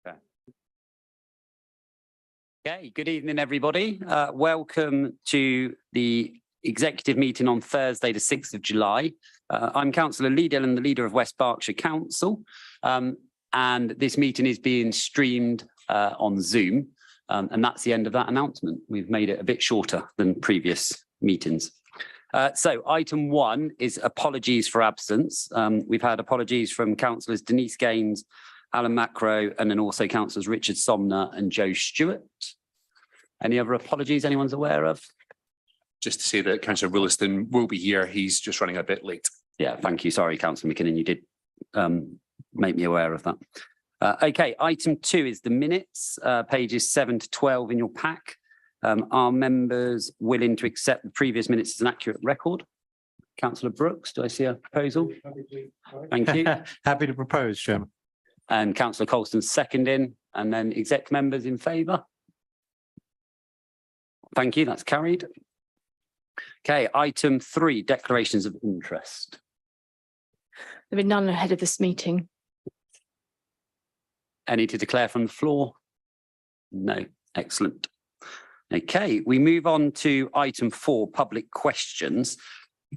Okay, good evening, everybody. Welcome to the executive meeting on Thursday, the 6th of July. I'm Councillor Lee Dillon, the leader of West Berkshire Council, and this meeting is being streamed on Zoom, and that's the end of that announcement. We've made it a bit shorter than previous meetings. So item 1 is apologies for absence. We've had apologies from councillors Denise Gaines, Alan Macro, and then also councillors Richard Somner and Joe Stewart. Any other apologies anyone's aware of? Just to say that Councillor Williston will be here. He's just running a bit late. Yeah, thank you. Sorry, Councillor McKinnon, you did make me aware of that. Okay, item 2 is the minutes, pages 7 to 12 in your pack. Are members willing to accept the previous minutes as an accurate record? Councillor Brooks, do I see a proposal? Thank you. Happy to propose, Chairman. And Councillor Colston seconding, and then exec members in favour? Thank you, that's carried. Okay, item 3, declarations of interest. There have been none ahead of this meeting. Any to declare from the floor? No, excellent. Okay, we move on to item 4, public questions.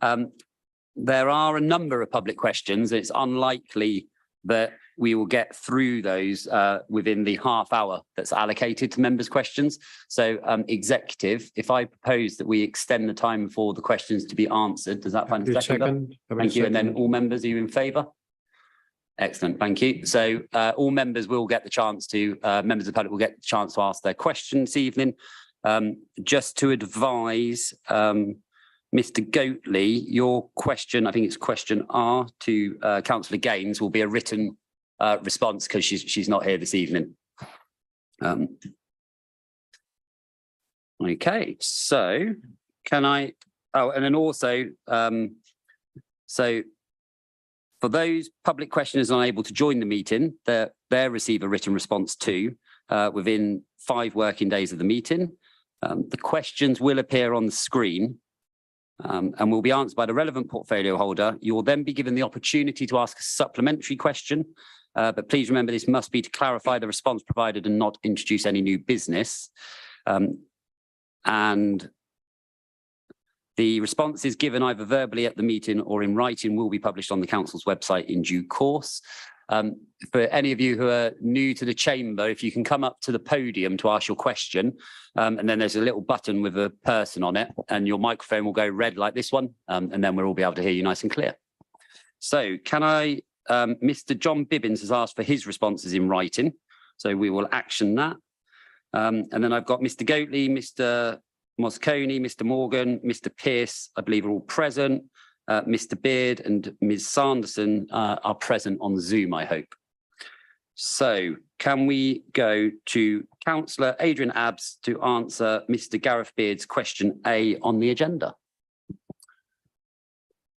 There are a number of public questions. It's unlikely that we will get through those within the half hour that's allocated to members' questions. So executive, if I propose that we extend the time for the questions to be answered, does that find a second? Thank you. And then all members, are you in favour? Excellent, thank you. So all members will get the chance to, members of the public will get the chance to ask their questions this evening. Just to advise, Mr. Goatley, your question, I think it's question R to Councillor Gaines, will be a written response because she's not here this evening. Okay, so can I, and then also, so for those public questioners unable to join the meeting, they receive a written response too within 5 working days of the meeting. The questions will appear on the screen and will be answered by the relevant portfolio holder. You will then be given the opportunity to ask a supplementary question, but please remember this must be to clarify the response provided and not introduce any new business. And the responses given either verbally at the meeting or in writing will be published on the council's website in due course. For any of you who are new to the chamber, if you can come up to the podium to ask your question, and then there's a little button with a person on it and your microphone will go red like this one, and then we'll all be able to hear you nice and clear. So can I, Mr. John Bibbins has asked for his responses in writing, so we will action that. And then I've got Mr. Goatley, Mr. Moscone, Mr. Morgan, Mr. Pearce, I believe are all present. Mr. Beard and Ms. Sanderson are present on Zoom, I hope. So can we go to Councillor Adrian Abbs to answer Mr. Gareth Beard's question A on the agenda?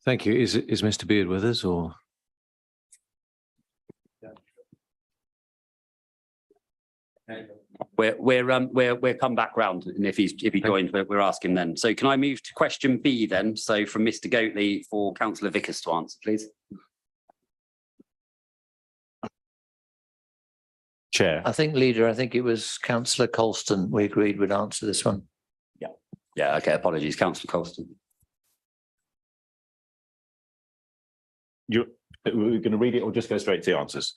Thank you. Is Mr. Beard with us or? We'll come back round, and if he joins, we're asking then. So can I move to question B then? So from Mr. Goatley for Councillor Vickers to answer, please. Chair. I think it was Councillor Colston we agreed would answer this one. Yeah, okay, apologies, Councillor Colston. We're going to read it or just go straight to the answers?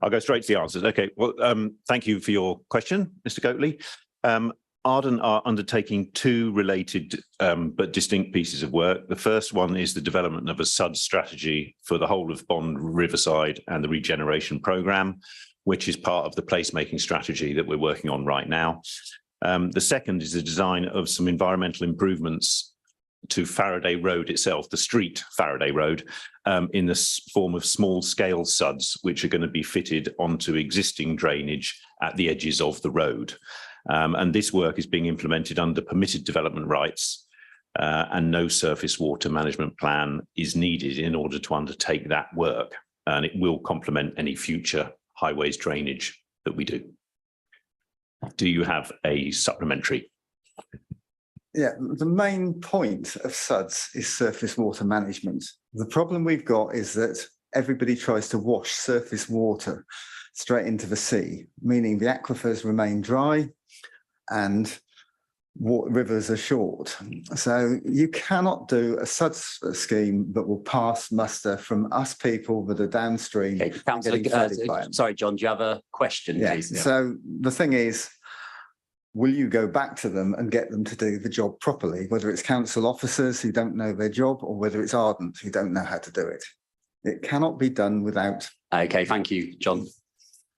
I'll go straight to the answers. Okay, well, thank you for your question, Mr. Goatley. Arden are undertaking 2 related but distinct pieces of work. The first one is the development of a SUD strategy for the whole of Bond, Riverside and the regeneration programme, which is part of the placemaking strategy that we're working on right now. The second is the design of some environmental improvements to Faraday Road itself, the street Faraday Road, in the form of small-scale SUDs, which are going to be fitted onto existing drainage at the edges of the road. And this work is being implemented under permitted development rights, and no surface water management plan is needed in order to undertake that work. And it will complement any future highways drainage that we do. Do you have a supplementary? Yeah, the main point of SUDs is surface water management. The problem we've got is that everybody tries to wash surface water. straight into the sea, meaning the aquifers remain dry and rivers are short. So you cannot do a SUDS scheme that will pass muster from us people that are downstream. Okay, Councillor, getting flooded by 'em. sorry, John, do you have a question, Yeah, please? so the thing is, will you go back to them and get them to do the job properly, whether it's council officers who don't know their job or whether it's Ardent who don't know how to do it? It cannot be done without. Okay, thank you, John.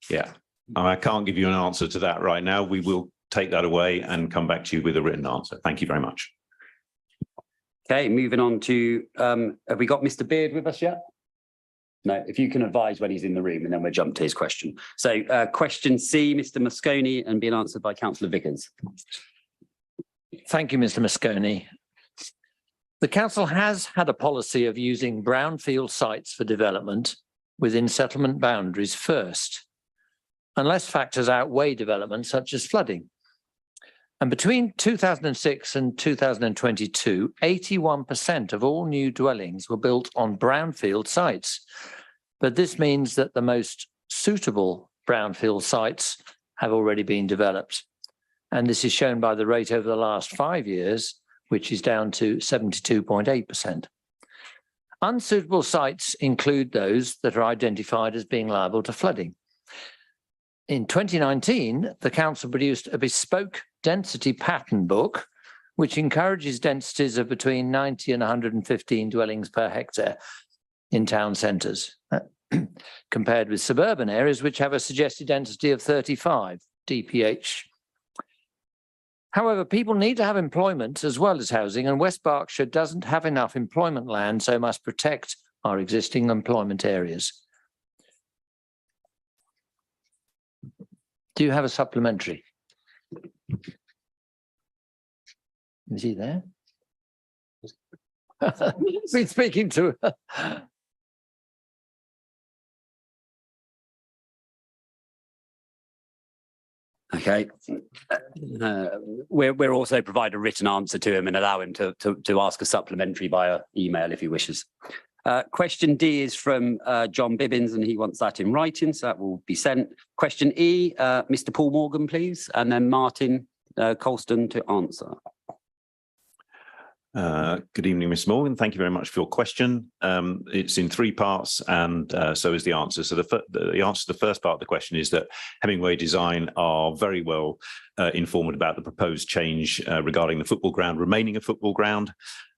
Yeah, I can't give you an answer to that right now. We will take that away and come back to you with a written answer. Thank you very much. Okay, moving on to, have we got Mr. Beard with us yet? No, if you can advise when he's in the room and then we'll jump to his question. So question C, Mr. Moscone, and being answered by Councillor Vickers. Thank you, Mr. Moscone. The council has had a policy of using brownfield sites for development within settlement boundaries first, unless factors outweigh development such as flooding. And between 2006 and 2022, 81% of all new dwellings were built on brownfield sites. But this means that the most suitable brownfield sites have already been developed. And this is shown by the rate over the last 5 years, which is down to 72.8%. Unsuitable sites include those that are identified as being liable to flooding. In 2019, the council produced a bespoke density pattern book, which encourages densities of between 90 and 115 dwellings per hectare in town centres, compared with suburban areas which have a suggested density of 35 dph. However, people need to have employment as well as housing, and West Berkshire doesn't have enough employment land, so must protect our existing employment areas. Do you have a supplementary? Is he there? Been speaking to her. Okay. We're also provide a written answer to him and allow him to ask a supplementary via email if he wishes. Question D is from John Bibbins, and he wants that in writing, so that will be sent. Question E, Mr. Paul Morgan, please, and then Martin Colston to answer. Good evening, Ms. Morgan. Thank you very much for your question. It's in 3 parts, and so is the answer. So the answer to the first part of the question is that Hemingway Design are very well informed about the proposed change regarding the football ground remaining a football ground.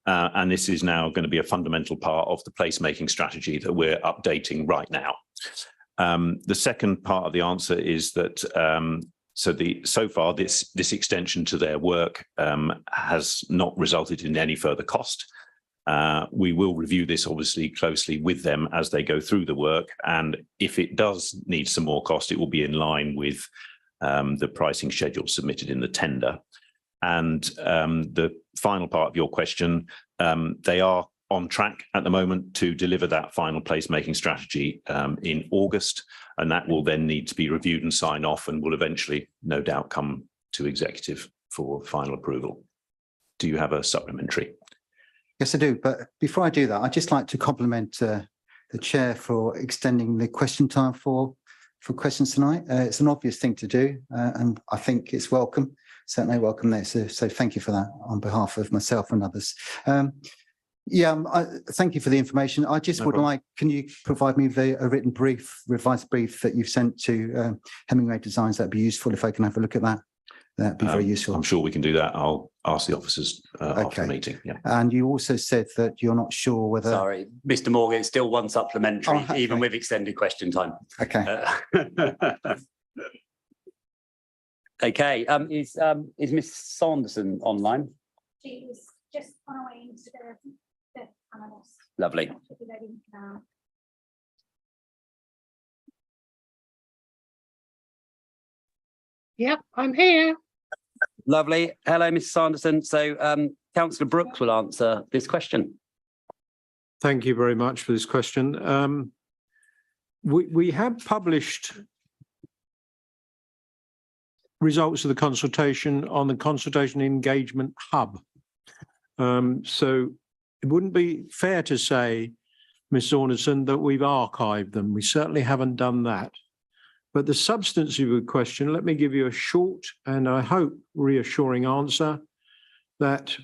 And this is now going to be a fundamental part of the placemaking strategy that we're updating right now. The second part of the answer is that so far this extension to their work has not resulted in any further cost. We will review this obviously closely with them as they go through the work, and if it does need some more cost, it will be in line with the pricing schedule submitted in the tender. And the final part of your question, they are on track at the moment to deliver that final placemaking strategy in August, and that will then need to be reviewed and signed off and will eventually, no doubt, come to executive for final approval. Do you have a supplementary? Yes, I do. But before I do that, I'd just like to compliment the chair for extending the question time for questions tonight. It's an obvious thing to do, and I think it's welcome. Certainly welcome there. So thank you for that on behalf of myself and others. Thank you for the information. I just would like, can you provide me a written brief, revised brief that you've sent to Hemingway Designs? That'd be useful if I can have a look at that. That'd be very useful. I'm sure we can do that. I'll ask the officers after the meeting. Yeah. And you also said that you're not sure whether. Sorry, Mr. Morgan, it's still one supplementary, okay. even with extended question time. Okay. Okay. Is Miss Sanderson online? She was just on her way into the analyst. Lovely. Yep, I'm here. Lovely. Hello, Miss Sanderson. So Councillor Brooks will answer this question. Thank you very much for this question. We have published results of the consultation on the Consultation Engagement Hub. So it wouldn't be fair to say, Ms. Saunderson, that we've archived them. We certainly haven't done that. But the substance of the question, let me give you a short and I hope reassuring answer that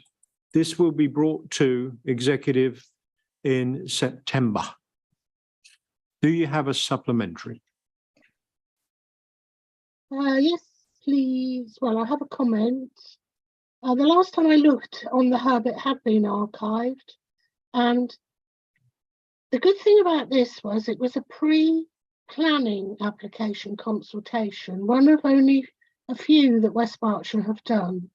this will be brought to executive in September. Do you have a supplementary? Yes, please. Well, I have a comment. The last time I looked on the hub, it had been archived. And the good thing about this was it was a pre-planning application consultation, one of only a few that West Berkshire have done.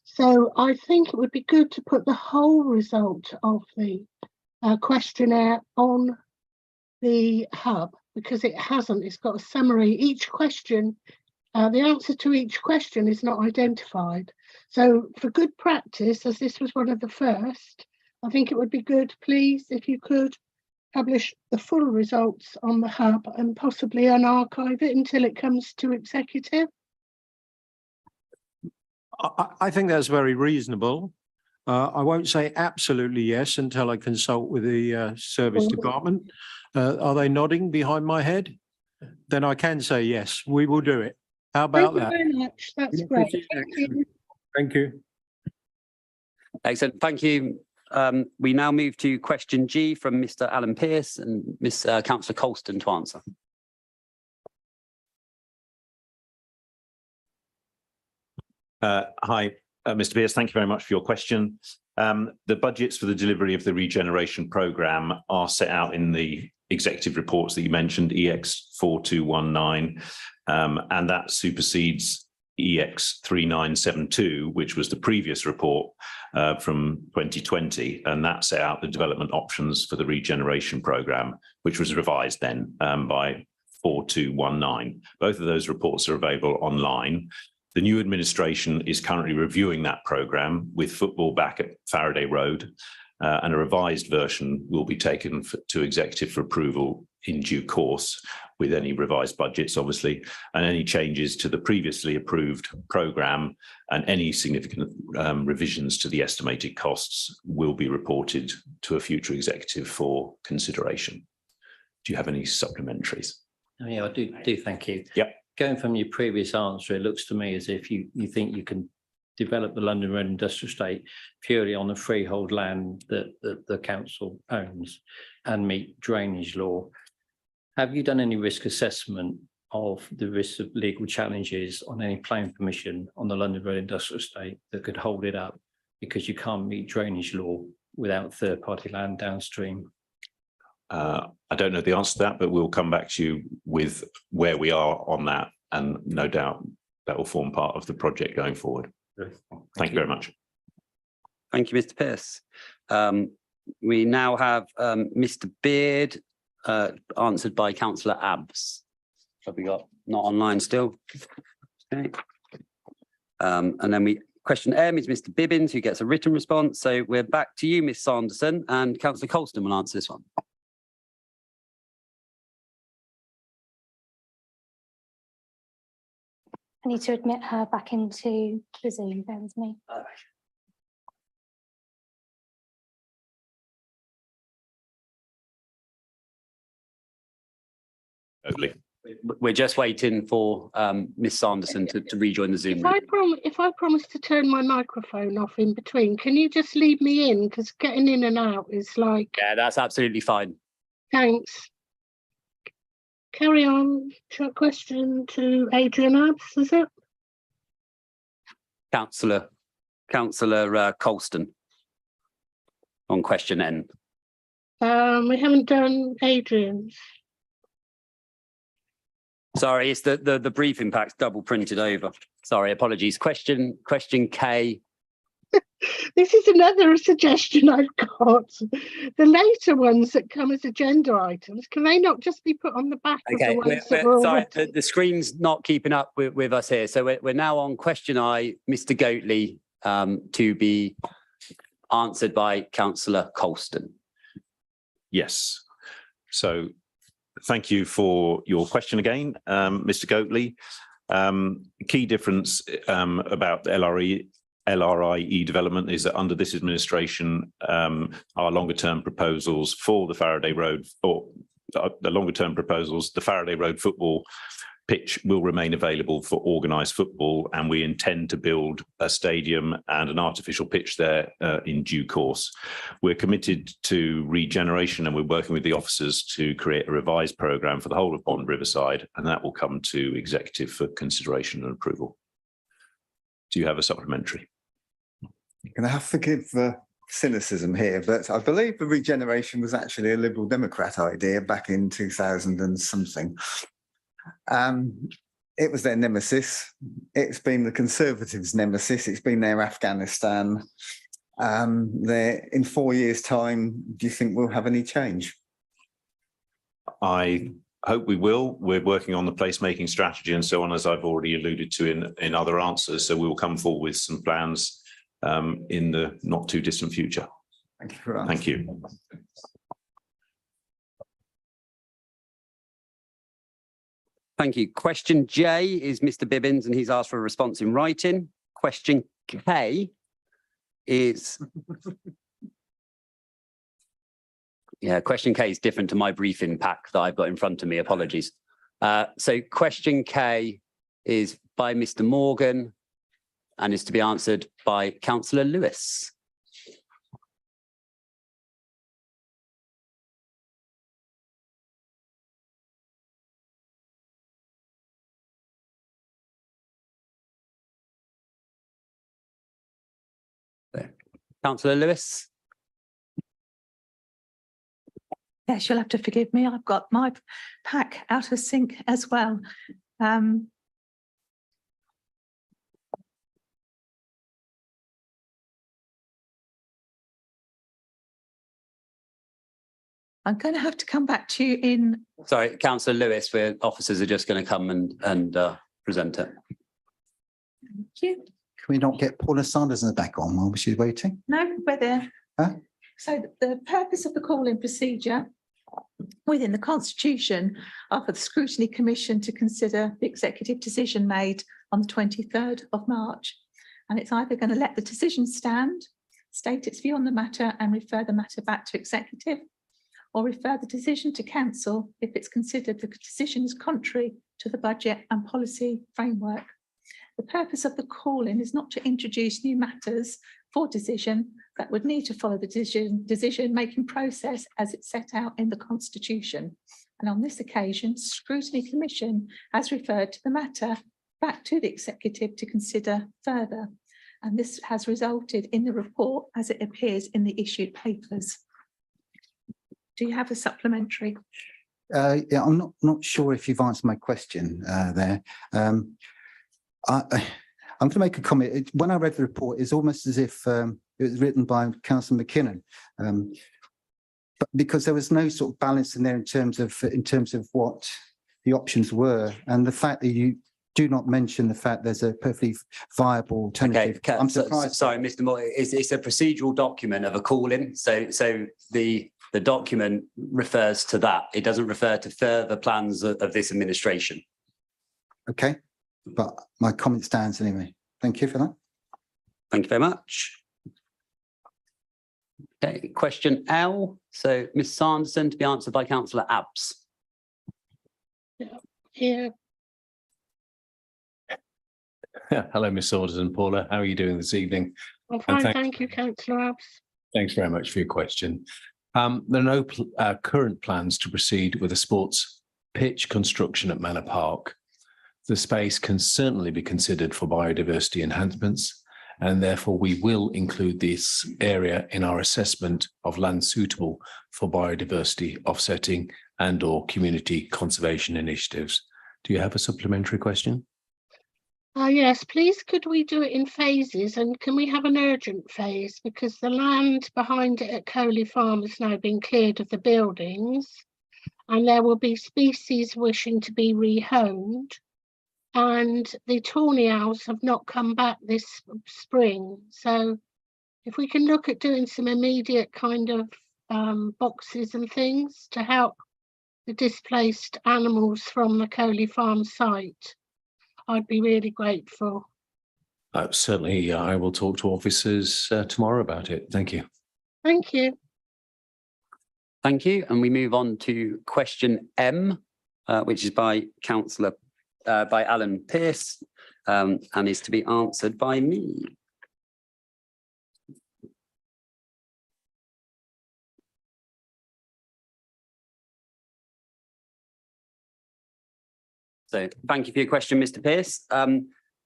So I think it would be good to put the whole result of the questionnaire on the hub, because it hasn't. It's got a summary. Each question, the answer to each question is not identified. So for good practice, as this was one of the first, I think it would be good, please, if you could publish the full results on the hub and possibly unarchive it until it comes to executive. I think that's very reasonable. I won't say absolutely yes until I consult with the service department. Are they nodding behind my head? Then I can say yes, we will do it. How about that? Thank you very much. That's great. Thank you. Thank you. Excellent. Thank you. We now move to question G from Mr. Alan Pearce and Miss Councillor Colston to answer. Hi, Mr. Pearce, thank you very much for your question. The budgets for the delivery of the regeneration programme are set out in the executive reports that you mentioned, EX 4219, and that supersedes EX 3972, which was the previous report from 2020, and that set out the development options for the regeneration programme, which was revised then by 4219. Both of those reports are available online. The new administration is currently reviewing that programme with football back at Faraday Road, and a revised version will be taken to executive for approval in due course, with any revised budgets, obviously, and any changes to the previously approved programme and any significant revisions to the estimated costs will be reported to a future executive for consideration. Do you have any supplementaries? Oh, yeah, I do. Thank you. Yep. Going from your previous answer, it looks to me as if you think you can develop the London Road Industrial Estate purely on the freehold land that the council owns and meet drainage law. Have you done any risk assessment of the risks of legal challenges on any planning permission on the London Road Industrial Estate that could hold it up because you can't meet drainage law without third-party land downstream? I don't know the answer to that, but we'll come back to you with where we are on that, and no doubt that will form part of the project going forward. Thank you very much. Thank you, Mr. Pearce. We now have Mr. Beard answered by Councillor Abbs. Have we got not online still? Okay. And then question M is Mr. Bibbins, who gets a written response. So we're back to you, Miss Sanderson, and Councillor Colston will answer this one. I need to admit her back into the Zoom. Bear with me. Totally. We're just waiting for Miss Sanderson to rejoin the Zoom. If I promise to turn my microphone off in between, can you just leave me in? Because getting in and out is like... Yeah, that's absolutely fine. Thanks. Carry on. Question to Adrian Abbs, is it? Councillor Colston on question N. We haven't done Adrian's. Sorry, it's the briefing pack's double printed over. Sorry, apologies. Question K. This is another suggestion I've got. The later ones that come as agenda items, can they not just be put on the back of the ones that were sorry, already? the screen's not keeping up with us here. So we're now on question I, Mr. Goatley, to be answered by Councillor Colston. Yes. So thank you for your question again, Mr. Goatley. Key difference about the LRIE development is that under this administration, our longer term proposals for the Faraday Road, or the longer term proposals, the Faraday Road football pitch will remain available for organised football, and we intend to build a stadium and an artificial pitch there in due course. We're committed to regeneration, and we're working with the officers to create a revised programme for the whole of Bond Riverside, and that will come to executive for consideration and approval. Do you have a supplementary? You're going to have to forgive the cynicism here, but I believe the regeneration was actually a Liberal Democrat idea back in 2000 and something. It was their nemesis. It's been the Conservatives' nemesis. It's been their Afghanistan. In 4 years' time, do you think we'll have any change? I hope we will. We're working on the placemaking strategy and so on, as I've already alluded to in other answers. So we will come forward with some plans in the not too distant future. Thank you for answering. Thank you. Thank you. Question J is Mr. Bibbins, and he's asked for a response in writing. Question K is... Yeah, question K is different to my briefing pack that I've got in front of me. Apologies. So question K is by Mr. Morgan and is to be answered by Councillor Lewis. Councillor Lewis. Yes, you'll have to forgive me. I've got my pack out of sync as well. I'm going to have to come back to you in... Sorry, Councillor Lewis, where officers are just going to come and present it. Thank you. Can we not get Paula Sanders in the back on while she's waiting? No, we're there. Huh? So the purpose of the call-in procedure within the Constitution are for the Scrutiny Commission to consider the executive decision made on the 23rd of March. And it's either going to let the decision stand, state its view on the matter and refer the matter back to executive, or refer the decision to council if it's considered the decision is contrary to the budget and policy framework. The purpose of the call-in is not to introduce new matters for decision that would need to follow the decision-making process as it's set out in the Constitution. And on this occasion, Scrutiny Commission has referred to the matter back to the executive to consider further. And this has resulted in the report as it appears in the issued papers. Do you have a supplementary? Yeah, I'm not sure if you've answered my question there. I'm going to make a comment. When I read the report, it's almost as if it was written by Councillor McKinnon, but because there was no sort of balance in there in terms of what the options were, and the fact that you do not mention the fact there's a perfectly viable alternative. Okay, I'm surprised. Sorry, Mr. Moore, it's a procedural document of a call-in, so the document refers to that. It doesn't refer to further plans of this administration. Okay, but my comment stands anyway. Thank you for that. Thank you very much. Okay, question L. So Ms. Sanderson to be answered by Councillor Abbs. Yeah. Hello, Miss Saunders and Paula. How are you doing this evening? I'm fine, thank- thank you, Councillor Abbs. Thanks very much for your question. There are no current plans to proceed with a sports pitch construction at Manor Park. The space can certainly be considered for biodiversity enhancements, and therefore we will include this area in our assessment of land suitable for biodiversity offsetting and/or community conservation initiatives. Do you have a supplementary question? Yes, please could we do it in phases, and can we have an urgent phase, because the land behind it at Coley Farm has now been cleared of the buildings and there will be species wishing to be rehomed, and the tawny owls have not come back this spring. So if we can look at doing some immediate kind of boxes and things to help the displaced animals from the Coley Farm site, I'd be really grateful. Certainly, I will talk to officers tomorrow about it. Thank you. Thank you. Thank you. And we move on to question M, which is by Councillor by Alan Pearce and is to be answered by me. So thank you for your question, Mr. Pearce.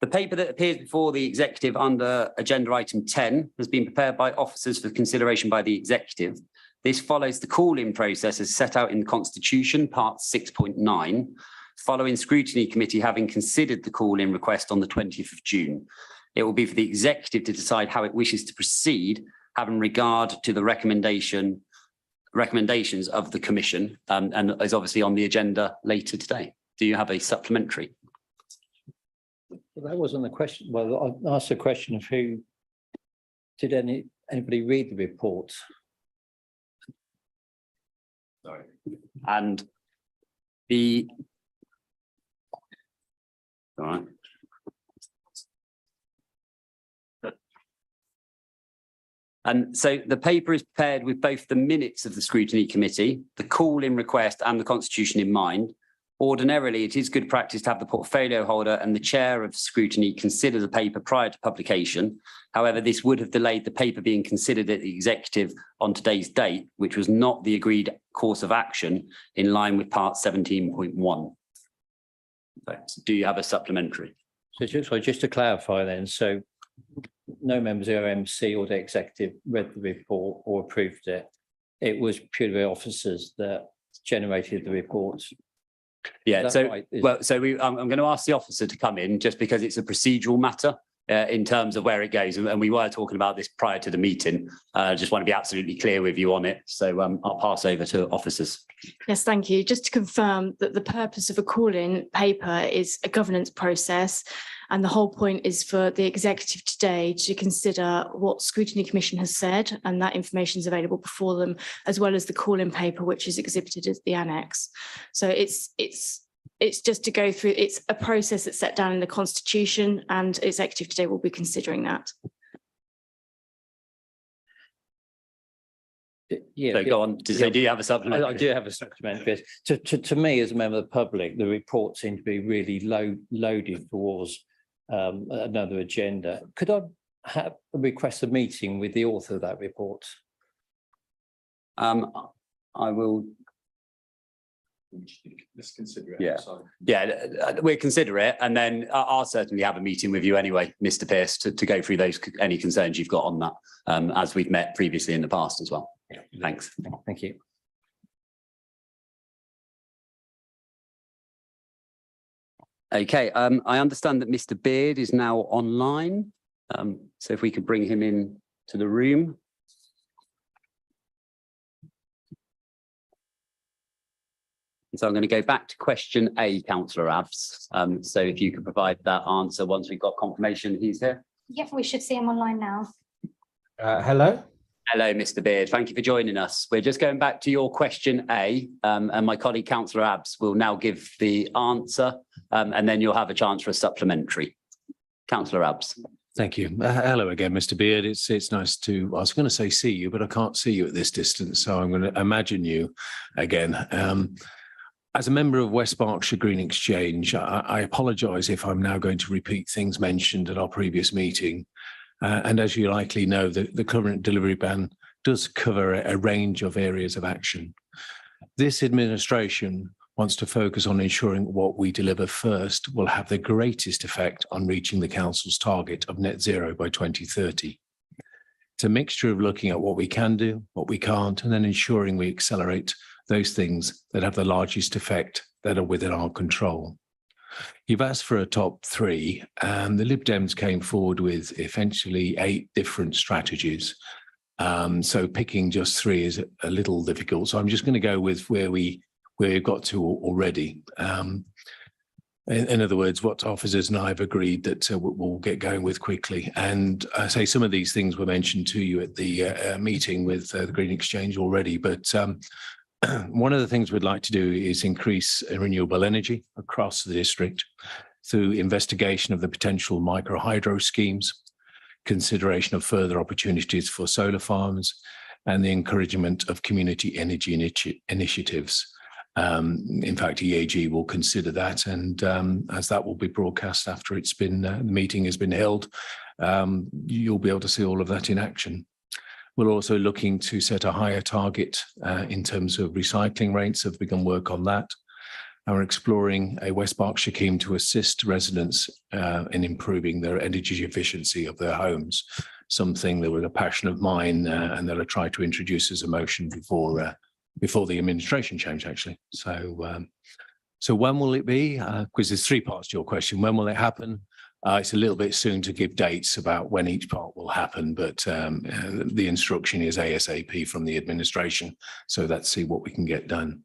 The paper that appears before the executive under agenda item 10 has been prepared by officers for consideration by the executive. This follows the call-in process as set out in the Constitution, part 6.9, following scrutiny committee having considered the call-in request on the 20th of June. It will be for the executive to decide how it wishes to proceed, having regard to the recommendations of the commission, and is obviously on the agenda later today. Do you have a supplementary? Well, that wasn't the question. Well, I asked the question of who, did anybody read the report? Sorry. And the, all right. And so the paper is prepared with both the minutes of the scrutiny committee, the call-in request and the Constitution in mind. Ordinarily, it is good practice to have the portfolio holder and the chair of scrutiny consider the paper prior to publication. However, this would have delayed the paper being considered at the executive on today's date, which was not the agreed course of action in line with part 17.1. So, do you have a supplementary? So just to clarify then, so no members of the OMC or the executive read the report or approved it. It was purely officers that generated the report. Yeah, so right? I'm going to ask the officer to come in just because it's a procedural matter in terms of where it goes, and we were talking about this prior to the meeting. I just want to be absolutely clear with you on it. So I'll pass over to officers. Yes, thank you. Just to confirm that the purpose of a call-in paper is a governance process, and the whole point is for the executive today to consider what Scrutiny Commission has said, and that information is available before them, as well as the call-in paper, which is exhibited as the annex. So it's just to go through, it's a process that's set down in the Constitution, and executive today will be considering that. Yeah, so go on. So do you have a supplement? I do have a supplement. To me, as a member of the public, the report seemed to be really loaded towards another agenda. Could I request a meeting with the author of that report? I will. Let's consider it. Yeah, yeah, we'll consider it, and then I'll certainly have a meeting with you anyway, Mr. Pearce, to go through any concerns you've got on that, as we've met previously in the past as well. Yeah, thanks. Thank you. Okay, I understand that Mr. Beard is now online, so if we could bring him in to the room. So I'm going to go back to question A, Councillor Abs. So if you could provide that answer once we've got confirmation he's here. Yep, we should see him online now. Hello. Hello, Mr. Beard. Thank you for joining us. We're just going back to your question A, and my colleague, Councillor Abs, will now give the answer, and then you'll have a chance for a supplementary. Councillor Abs. Thank you. Hello again, Mr. Beard. It's nice to, I was going to say see you, but I can't see you at this distance, so I'm going to imagine you again. As a member of West Berkshire Green Exchange, I apologise if I'm now going to repeat things mentioned at our previous meeting. And as you likely know, the current delivery ban does cover a range of areas of action. This administration wants to focus on ensuring what we deliver first will have the greatest effect on reaching the Council's target of net zero by 2030. It's a mixture of looking at what we can do, what we can't, and then ensuring we accelerate those things that have the largest effect that are within our control. You've asked for a top three, and the Lib Dems came forward with essentially 8 different strategies. So picking just 3 is a little difficult. So I'm just going to go with where we've got to already. In other words, what officers and I have agreed that we'll get going with quickly. And I say some of these things were mentioned to you at the meeting with the Green Exchange already, but one of the things we'd like to do is increase renewable energy across the district through investigation of the potential micro hydro schemes, consideration of further opportunities for solar farms, and the encouragement of community energy initiatives. In fact, EAG will consider that, and as that will be broadcast after it's been the meeting has been held, you'll be able to see all of that in action. We're also looking to set a higher target in terms of recycling rates. Have begun work on that. And we're exploring a West Berkshire scheme to assist residents in improving their energy efficiency of their homes. Something that was a passion of mine, and that I tried to introduce as a motion before the administration change, actually. So when will it be? Because there's three parts to your question. When will it happen? It's a little bit soon to give dates about when each part will happen, but the instruction is ASAP from the administration. So let's see what we can get done.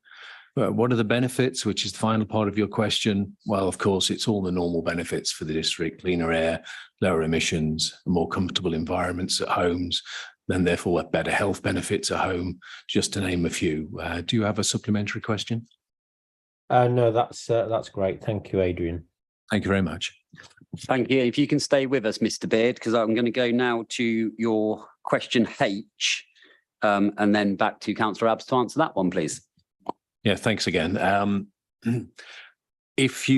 But what are the benefits, which is the final part of your question? Well, of course, it's all the normal benefits for the district: cleaner air, lower emissions, more comfortable environments at homes, then therefore better health benefits at home, just to name a few. Do you have a supplementary question? No, that's great. Thank you, Adrian. Thank you very much. Thank you. If you can stay with us, Mr. Beard, because I'm going to go now to your question H, and then back to Councillor Abbs to answer that one, please. Yeah, thanks again. I don't know if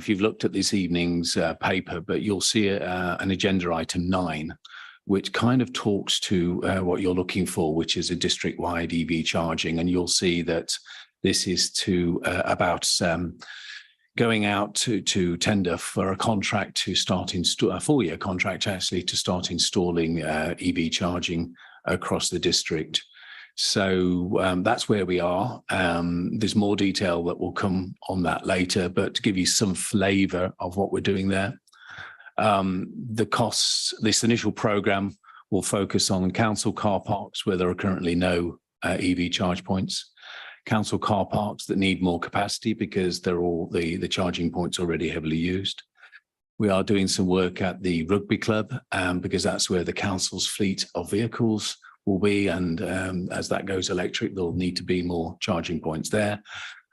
you've looked at this evening's paper, but you'll see an agenda item 9, which kind of talks to what you're looking for, which is a district-wide EV charging. And you'll see that this is about going out to tender for a contract to start a 4-year contract, actually, to start installing EV charging across the district. So that's where we are. There's more detail that will come on that later, but to give you some flavour of what we're doing there. The costs, this initial programme will focus on council car parks where there are currently no EV charge points. Council car parks that need more capacity because they're all the charging points already heavily used. We are doing some work at the rugby club because that's where the council's fleet of vehicles will be, and as that goes electric, there'll need to be more charging points there.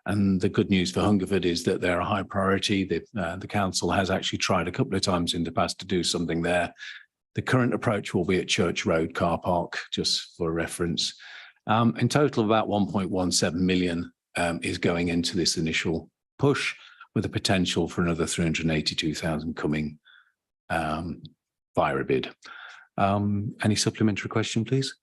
And the good news for Hungerford is that they're a high priority. The council has actually tried a couple of times in the past to do something there. The current approach will be at Church Road car park, just for reference. In total, about 1.17 million is going into this initial push, with a potential for another 382,000 coming via a bid. Any supplementary question, please?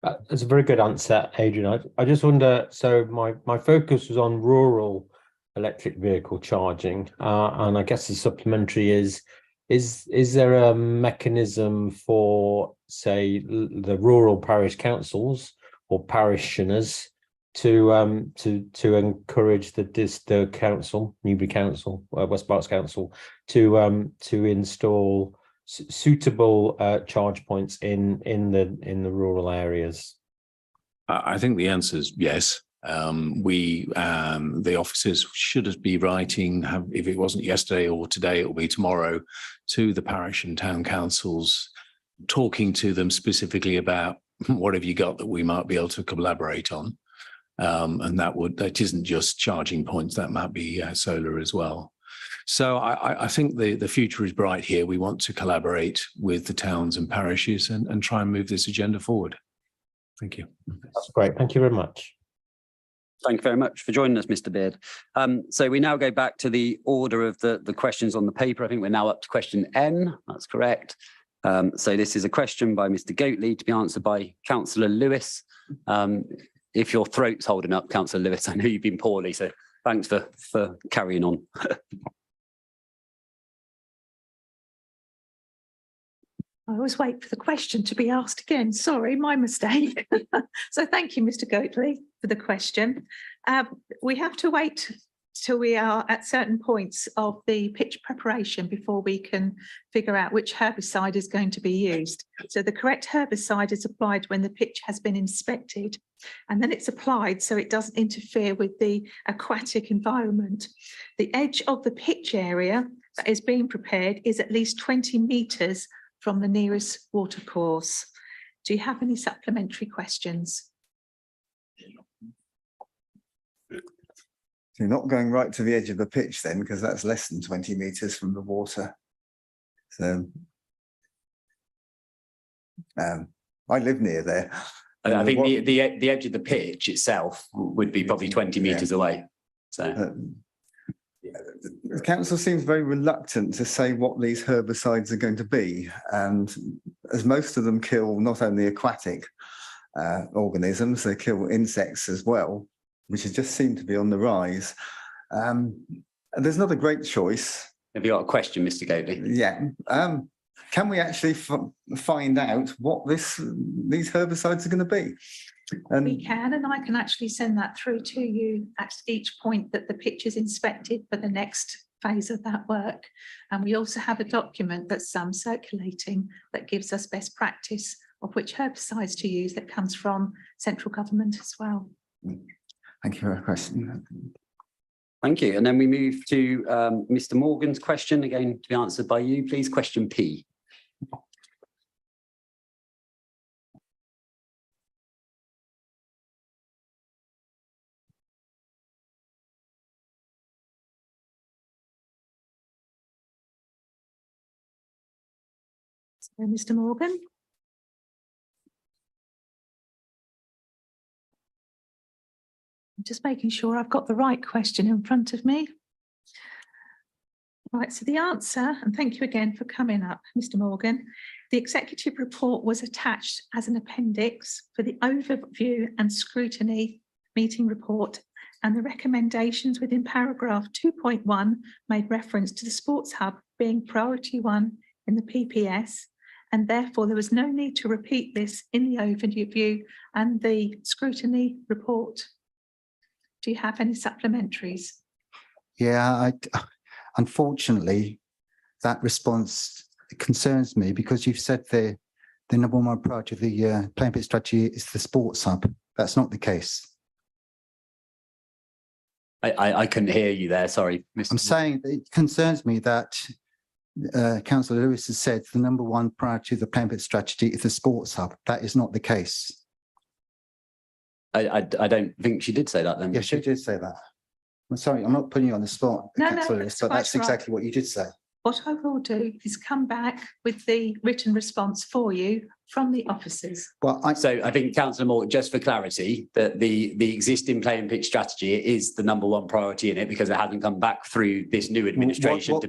That's a very good answer, Adrian. I just wonder, so my focus was on rural electric vehicle charging, and I guess the supplementary is there a mechanism for, say, the rural parish councils or parishioners to encourage the council, Newbury Council, West Berks Council, to install suitable charge points in the rural areas? I think the answer is yes. The officers should be writing, if it wasn't yesterday or today, it will be tomorrow, to the parish and town councils, talking to them specifically about what have you got that we might be able to collaborate on. And that isn't just charging points, that might be solar as well. So I think the future is bright here. We want to collaborate with the towns and parishes and try and move this agenda forward. Thank you. That's great. Thank you very much. Thank you very much for joining us, Mr. Beard. So we now go back to the order of the questions on the paper. I think we're now up to question N. That's correct. So this is a question by Mr. Goatley to be answered by Councillor Lewis. If your throat's holding up, Councillor Lewis, I know you've been poorly, so thanks for carrying on. I always wait for the question to be asked again. Sorry, my mistake. So thank you, Mr. Goatley, for the question. We have to wait till we are at certain points of the pitch preparation before we can figure out which herbicide is going to be used. So the correct herbicide is applied when the pitch has been inspected, and then it's applied so it doesn't interfere with the aquatic environment. The edge of the pitch area that is being prepared is at least 20 metres from the nearest watercourse. Do you have any supplementary questions? You're not going right to the edge of the pitch then, because that's less than 20 metres from the water. So I live near there. I think the edge of the pitch itself would be probably 20 metres away. So the council seems very reluctant to say what these herbicides are going to be, and as most of them kill not only aquatic organisms, they kill insects as well, which has just seemed to be on the rise. And there's not a great choice. have you got a question, Mr. Gately? Yeah. Can we actually find out what these herbicides are going to be? We can, and I can actually send that through to you at each point that the pitch is inspected for the next phase of that work. And we also have a document that's circulating that gives us best practice of which herbicides to use that comes from central government as well. Thank you for your question. Thank you. And then we move to Mr. Morgan's question, again to be answered by you, please. Question P. So, Mr. Morgan. I'm just making sure I've got the right question in front of me. Right, so the answer, and thank you again for coming up, Mr. Morgan. The executive report was attached as an appendix for the overview and scrutiny meeting report, and the recommendations within paragraph 2.1 made reference to the sports hub being priority 1 in the PPS, and therefore there was no need to repeat this in the overview and the scrutiny report. Do you have any supplementaries? Yeah, unfortunately, that response concerns me because you've said the number one priority of the playing pitch strategy is the sports hub. That's not the case. I couldn't hear you there, sorry. Mr. I'm saying it concerns me that Councillor Lewis has said the number one priority of the playing pitch strategy is the sports hub. That is not the case. I don't think she did say that then. Yes, she did say that. I'm sorry, I'm not putting you on the spot, No, Councillor no, Lewis, that's but quite that's right. exactly what you did say. What I will do is come back with the written response for you from the officers. Well, So I think Councillor Moore, just for clarity, that the existing playing pitch strategy is the number one priority in it because it hasn't come back through this new administration to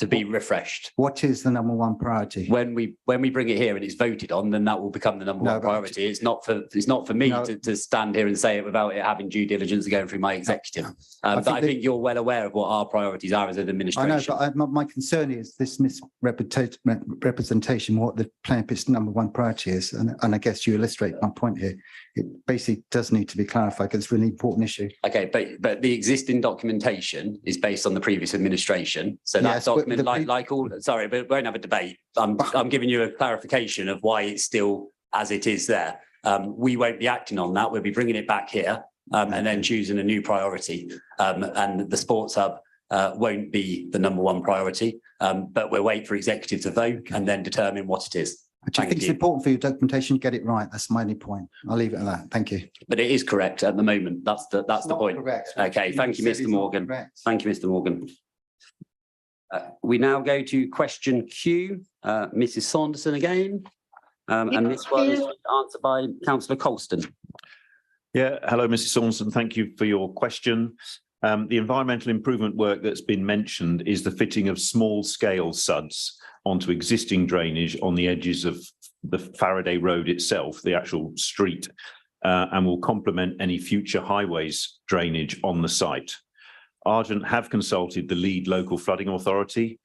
be refreshed. What is the number one priority? When we bring it here and it's voted on, then that will become the number one priority. It's not for me to stand here and say it without it having due diligence going through my executive. But I think you're well aware of what our priorities are as an administration. I know, but my concern is this misrepresentation, what the playing pitch number one priority is, and I guess you illustrate my point here. It basically does need to be clarified because it's a really important issue. Okay, but the existing documentation is based on the previous administration. So that Yes, document, like all, sorry, but we won't have a debate. I'm giving you a clarification of why it's still as it is there. We won't be acting on that. We'll be bringing it back here and then choosing a new priority. And the sports hub won't be the number one priority, but we'll wait for executive to vote and then determine what it is. I think it's important for your documentation to get it right. That's my only point. I'll leave it at that. Thank you. But it is correct at the moment. That's the point. Correct. Okay, thank you, Mr. Morgan. Thank you, Mr. Morgan. We now go to question Q, Mrs. Saunderson again. And this one is answered by Councillor Colston. Yeah, hello, Mrs. Saunderson. Thank you for your question. The environmental improvement work that's been mentioned is the fitting of small-scale suds onto existing drainage on the edges of the Faraday Road itself, the actual street, and will complement any future highways drainage on the site. Argent have consulted the lead local flooding authority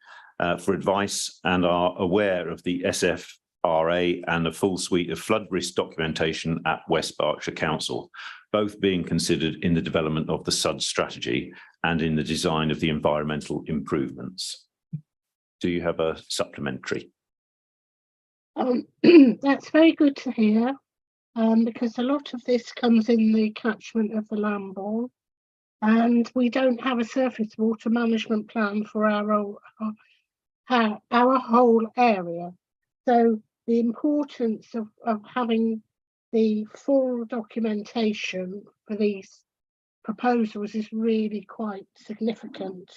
for advice and are aware of the SFRA and a full suite of flood risk documentation at West Berkshire Council, both being considered in the development of the SUD strategy and in the design of the environmental improvements. Do you have a supplementary? That's very good to hear, because a lot of this comes in the catchment of the Lambourne, and we don't have a surface water management plan for our whole area. So the importance of having the full documentation for these proposals is really quite significant.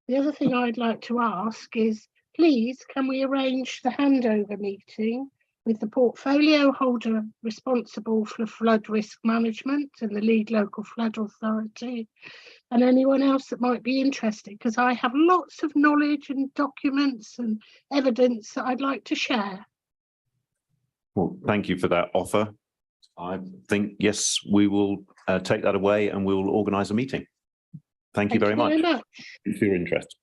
The other thing I'd like to ask is, please, can we arrange the handover meeting with the portfolio holder responsible for flood risk management and the lead local flood authority, and anyone else that might be interested, because I have lots of knowledge and documents and evidence that I'd like to share. Well, thank you for that offer. I think, yes, we will take that away and we will organise a meeting. Thank you very much. Thank you for your interest.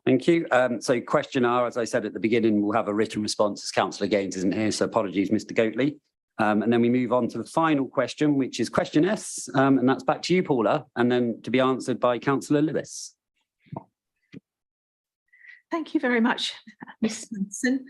Thank you. So question R, as I said at the beginning, we'll have a written response as Councillor Gaines isn't here, so apologies, Mr. Goatley. And then we move on to the final question, which is question S, and that's back to you, Paula, and then to be answered by Councillor Lewis. Thank you very much, Ms. Manson.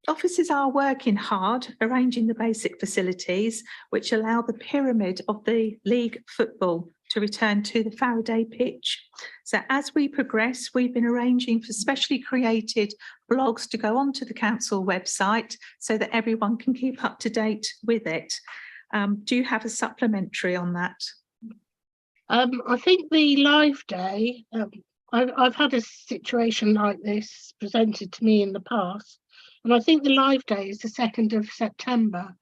Officers are working hard arranging the basic facilities which allow the pyramid of the league football to return to the Faraday pitch. So as we progress, we've been arranging for specially created blogs to go onto the council website so that everyone can keep up to date with it. Do you have a supplementary on that? I think the live day, I've had a situation like this presented to me in the past, and I think the live day is the 2nd of September.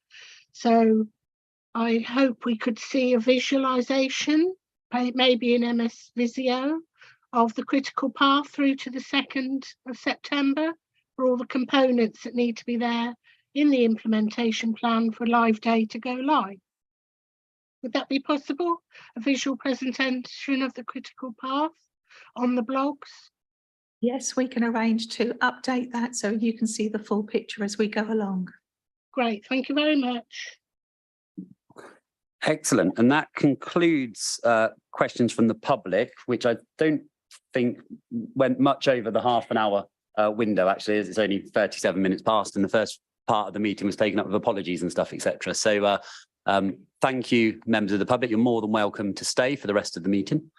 So I hope we could see a visualisation, maybe in MS Visio, of the critical path through to the 2nd of September for all the components that need to be there in the implementation plan for live day to go live. Would that be possible? A visual presentation of the critical path on the blogs? Yes, we can arrange to update that so you can see the full picture as we go along. Great, thank you very much. Excellent. And that concludes questions from the public, which I don't think went much over the half an hour window, actually, as it's only 37 minutes past and the first part of the meeting was taken up with apologies and stuff, etc. So thank you, members of the public. You're more than welcome to stay for the rest of the meeting.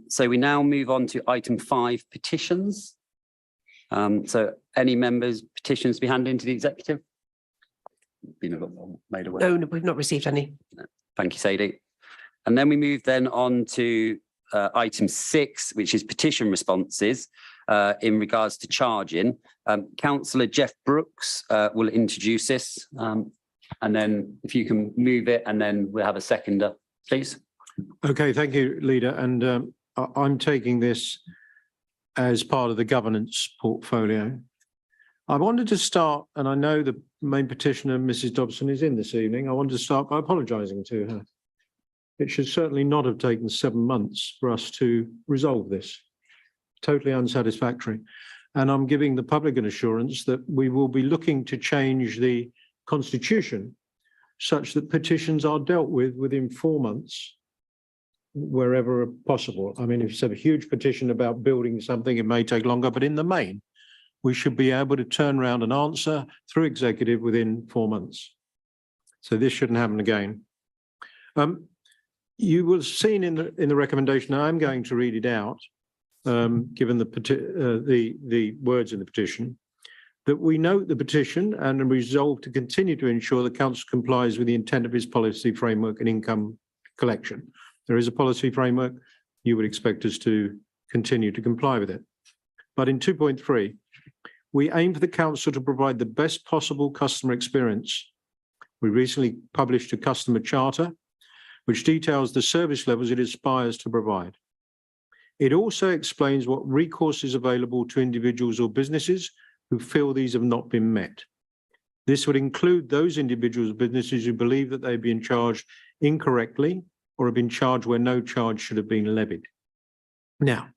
So we now move on to item 5, petitions. So any members' petitions to be handed into the executive? Been made aware. No, we've not received any. Thank you, Sadie. And then we move then on to item 6, which is petition responses in regards to charging. Councillor Jeff Brooks will introduce this, and then if you can move it, and then we'll have a seconder, please. Okay, thank you, Leader. And I'm taking this as part of the governance portfolio. I wanted to start, and I know the main petitioner, Mrs. Dobson, is in this evening. I wanted to start by apologising to her. It should certainly not have taken 7 months for us to resolve this. Totally unsatisfactory. And I'm giving the public an assurance that we will be looking to change the constitution such that petitions are dealt with within 4 months, wherever possible. I mean, if it's a huge petition about building something, it may take longer, but in the main, we should be able to turn around and answer through executive within 4 months. So this shouldn't happen again. You will have seen in the recommendation, I'm going to read it out, given the words in the petition, that we note the petition and resolve to continue to ensure the council complies with the intent of its policy framework and income collection. There is a policy framework. You would expect us to continue to comply with it. But in 2.3, we aim for the council to provide the best possible customer experience. We recently published a customer charter, which details the service levels it aspires to provide. It also explains what recourse is available to individuals or businesses who feel these have not been met. This would include those individuals or businesses who believe that they've been charged incorrectly or have been charged where no charge should have been levied. Now,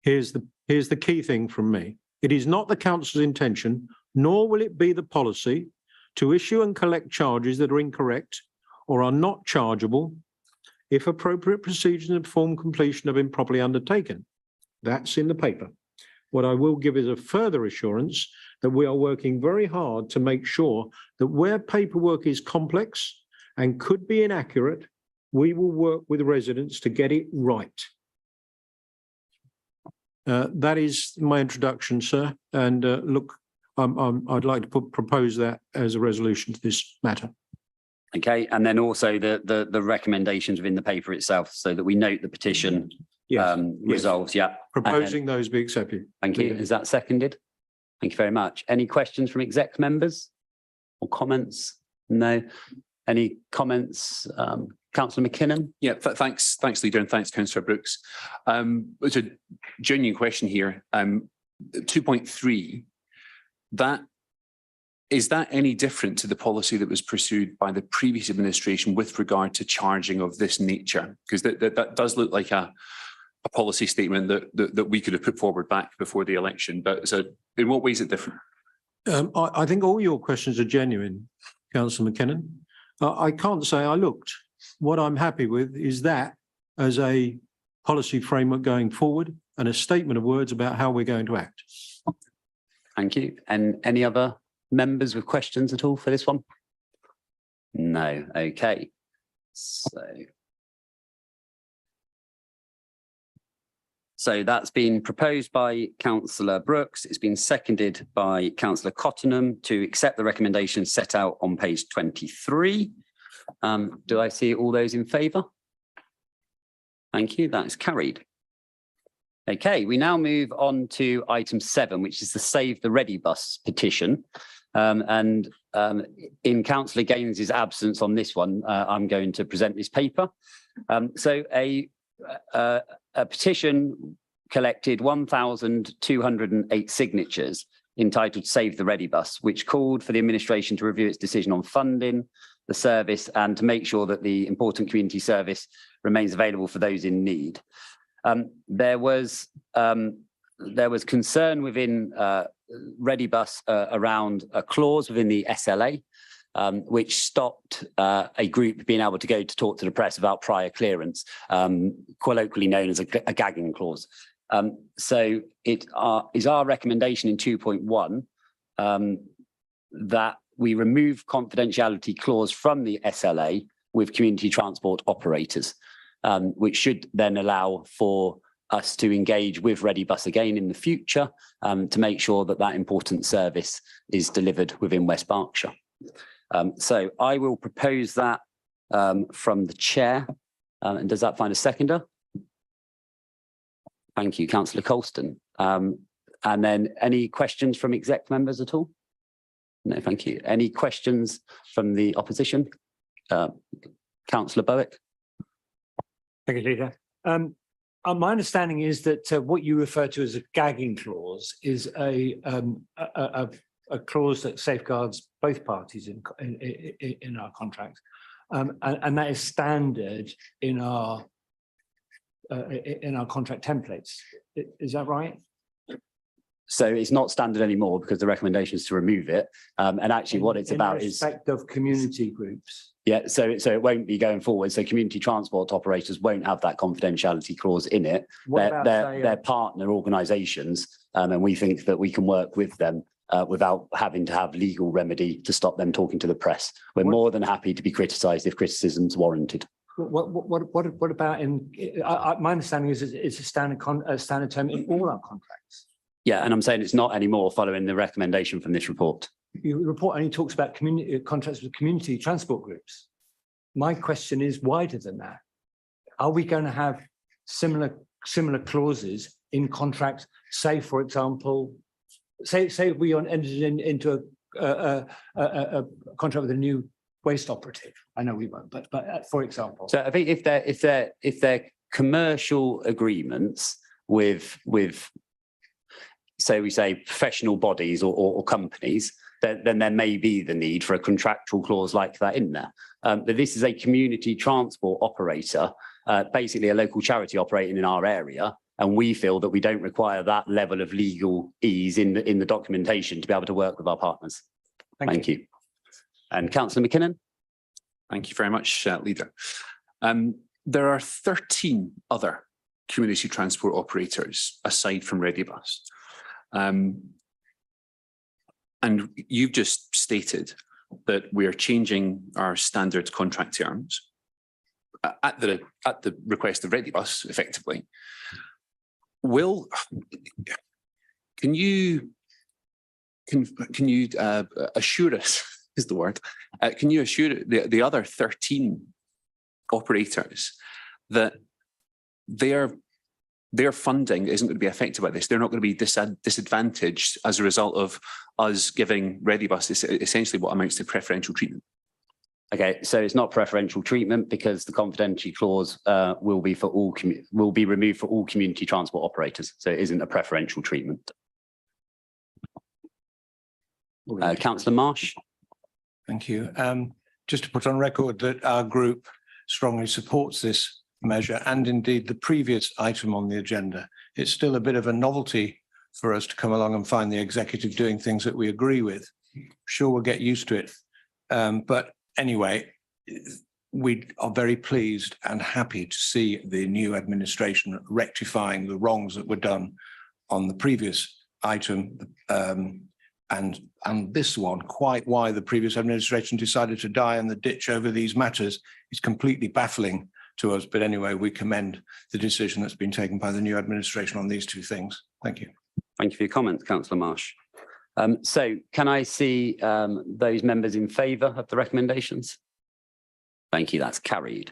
here's the key thing from me. It is not the council's intention, nor will it be the policy, to issue and collect charges that are incorrect or are not chargeable if appropriate procedures and form completion have been properly undertaken. That's in the paper. What I will give is a further assurance that we are working very hard to make sure that where paperwork is complex and could be inaccurate, we will work with residents to get it right. That is my introduction, sir. And look, I'd like to propose that as a resolution to this matter. Okay, and then also the recommendations within the paper itself, so that we note the petition resolves. Yeah, proposing those be accepted. Thank you. Is that seconded? Thank you very much. Any questions from exec members or comments? No. Any comments? Councillor McKinnon? Yeah, thanks, Leader, and thanks, Councillor Brooks. It's a genuine question here. 2.3, is that any different to the policy that was pursued by the previous administration with regard to charging of this nature? Because that does look like a policy statement that we could have put forward back before the election. But so in what way is it different? I think all your questions are genuine, Councillor McKinnon. I can't say I looked. What I'm happy with is that as a policy framework going forward and a statement of words about how we're going to act. Thank you. And any other members with questions at all for this one? No. Okay. So that's been proposed by Councillor Brooks. It's been seconded by Councillor Cottenham to accept the recommendation set out on page 23. Do I see all those in favour? Thank you. That is carried. Okay, we now move on to item 7, which is the Save the Ready Bus petition. In Councillor Gaines's absence on this one, I'm going to present this paper. So a petition collected 1,208 signatures entitled Save the Ready Bus, which called for the administration to review its decision on funding the service and to make sure that the important community service remains available for those in need. There was concern within Ready Bus around a clause within the SLA, which stopped a group being able to go to talk to the press about prior clearance, colloquially known as a gagging clause. So it is our recommendation in 2.1 that we remove confidentiality clause from the SLA with community transport operators, which should then allow for us to engage with Ready Bus again in the future to make sure that that important service is delivered within West Berkshire. So I will propose that from the chair. And does that find a seconder? Thank you, Councillor Colston. And then any questions from exec members at all? No, thank you. Any questions from the opposition? Councillor Bowick. Thank you, Leader. My understanding is that what you refer to as a gagging clause is a clause that safeguards both parties in our contract, and that is standard in our contract templates. Is that right? So it's not standard anymore because the recommendation is to remove it. And actually what it's about is in respect of community groups. Yeah, so it won't be going forward. So community transport operators won't have that confidentiality clause in it. They're partner organisations, and we think that we can work with them without having to have legal remedy to stop them talking to the press. We're more than happy to be criticised if criticism's warranted. What about in? My understanding is it's a standard term in all our contracts. Yeah, and I'm saying it's not anymore following the recommendation from this report. The report only talks about community contracts with community transport groups. My question is wider than that. Are we going to have similar clauses in contracts? Say, for example, say we entered into a contract with a new waste operative. I know we won't, but for example. So I think if they're commercial agreements with so we say professional bodies or companies, then there may be the need for a contractual clause like that in there. But this is a community transport operator, basically a local charity operating in our area, and we feel that we don't require that level of legal ease in the documentation to be able to work with our partners. Thank you. And Councillor McKinnon. Thank you very much, Leader. There are 13 other community transport operators aside from Ready Bus. And you've just stated that we're changing our standard contract terms at the request of Ready Bus, effectively. Can you assure us, is the word, can you assure the other 13 operators that their their funding isn't going to be affected by this. They're not going to be disadvantaged as a result of us giving Redibus essentially what amounts to preferential treatment. Okay, so it's not preferential treatment because the confidentiality clause will be removed for all community transport operators. So it isn't a preferential treatment. Councillor Marsh. Thank you. Just to put on record that our group strongly supports this measure and indeed the previous item on the agenda. It's still a bit of a novelty for us to come along and find the executive doing things that we agree with. Sure, we'll get used to it. But anyway, we are very pleased and happy to see the new administration rectifying the wrongs that were done on the previous item and this one. Quite why the previous administration decided to die in the ditch over these matters is completely baffling to us. But anyway, we commend the decision that's been taken by the new administration on these two things. Thank you. Thank you for your comments, Councillor Marsh. So can I see those members in favour of the recommendations? Thank you, that's carried.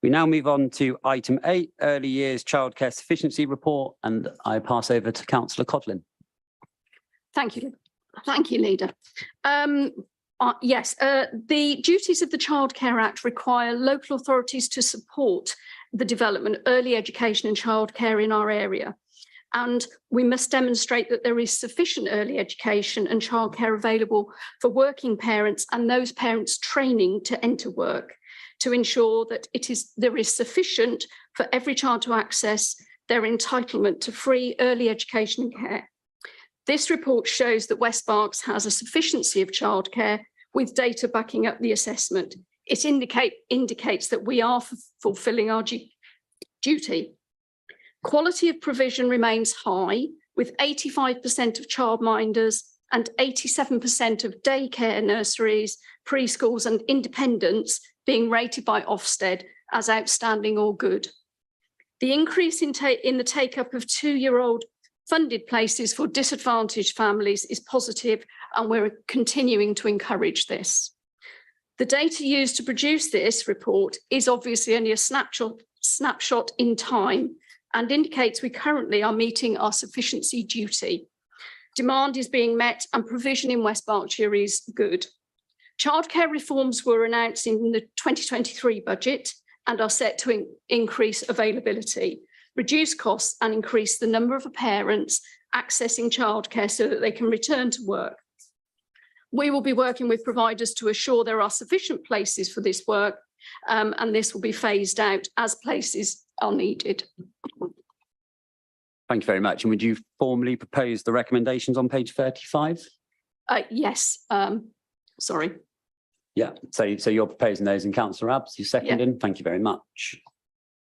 We now move on to item 8, Early Years Childcare Sufficiency Report, and I pass over to Councillor Codlin. Thank you. Thank you, Leader. Yes, the duties of the Childcare Act require local authorities to support the development of early education and childcare in our area. And we must demonstrate that there is sufficient early education and childcare available for working parents and those parents training to enter work, to ensure that there is sufficient for every child to access their entitlement to free early education and care. This report shows that West Berks has a sufficiency of childcare with data backing up the assessment. It indicates that we are fulfilling our duty. Quality of provision remains high, with 85% of childminders and 87% of daycare nurseries, preschools and independents being rated by Ofsted as outstanding or good. The increase in the take-up of 2-year-old funded places for disadvantaged families is positive, and we're continuing to encourage this. The data used to produce this report is obviously only a snapshot in time and indicates we currently are meeting our sufficiency duty. Demand is being met and provision in West Berkshire is good. Childcare reforms were announced in the 2023 budget and are set to increase availability, reduce costs and increase the number of parents accessing childcare so that they can return to work. We will be working with providers to assure there are sufficient places for this work, and this will be phased out as places are needed. Thank you very much. And would you formally propose the recommendations on page 35? Yes, sorry. Yeah, so you're proposing those, and Councillor Abbs, you're seconding. Yeah. Thank you very much.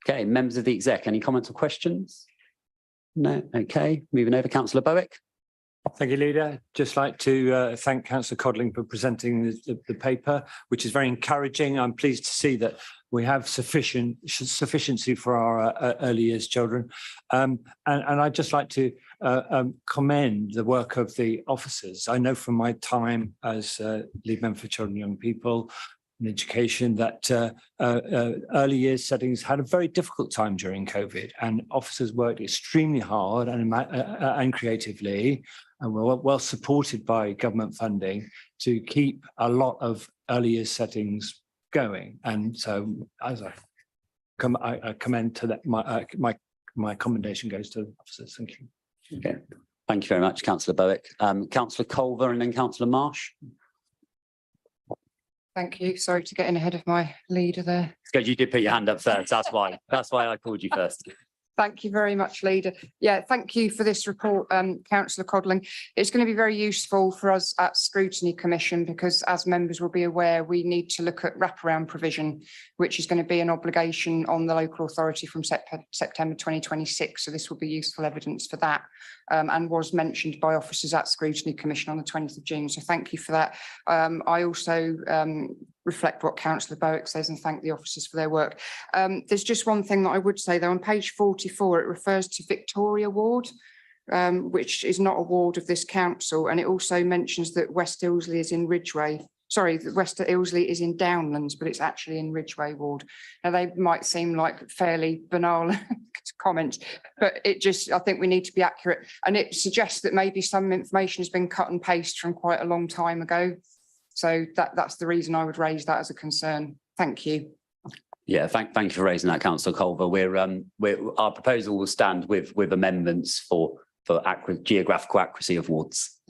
Okay, members of the exec, any comments or questions? No, okay, moving over, Councillor Bowick. Thank you, Leader. Just like to thank Councillor Codling for presenting the paper, which is very encouraging. I'm pleased to see that we have sufficiency for our early years children. And I'd just like to commend the work of the officers. I know from my time as lead member for children and young people in education that early years settings had a very difficult time during COVID, and officers worked extremely hard and creatively, and were well supported by government funding to keep a lot of early years settings going. And so, as I commend to that, my commendation goes to the officers. Thank you. Okay, thank you very much, Councillor Bowick. Councillor Culver and then Councillor Marsh. Thank you. Sorry to get in ahead of my leader there. Because you did put your hand up first. That's why I called you first. Thank you very much, Leader. Yeah, thank you for this report, Councillor Codling. It's going to be very useful for us at Scrutiny Commission because, as members will be aware, we need to look at wraparound provision, which is going to be an obligation on the local authority from September 2026. So this will be useful evidence for that, and was mentioned by officers at Scrutiny Commission on the 20th of June. So thank you for that. I also reflect what Councillor Bowick says and thank the officers for their work. There's just one thing that I would say though, on page 44, it refers to Victoria Ward, which is not a ward of this council. And it also mentions that West Ilsley is in Ridgeway. sorry, Wester Ilsley is in Downlands, but it's actually in Ridgeway Ward. Now, they might seem like fairly banal comments, but I think we need to be accurate. And it suggests that maybe some information has been cut and pasted from quite a long time ago. So that's the reason I would raise that as a concern. Thank you. Yeah, thank you for raising that, Councillor Culver. Our proposal will stand with amendments for geographical accuracy of wards.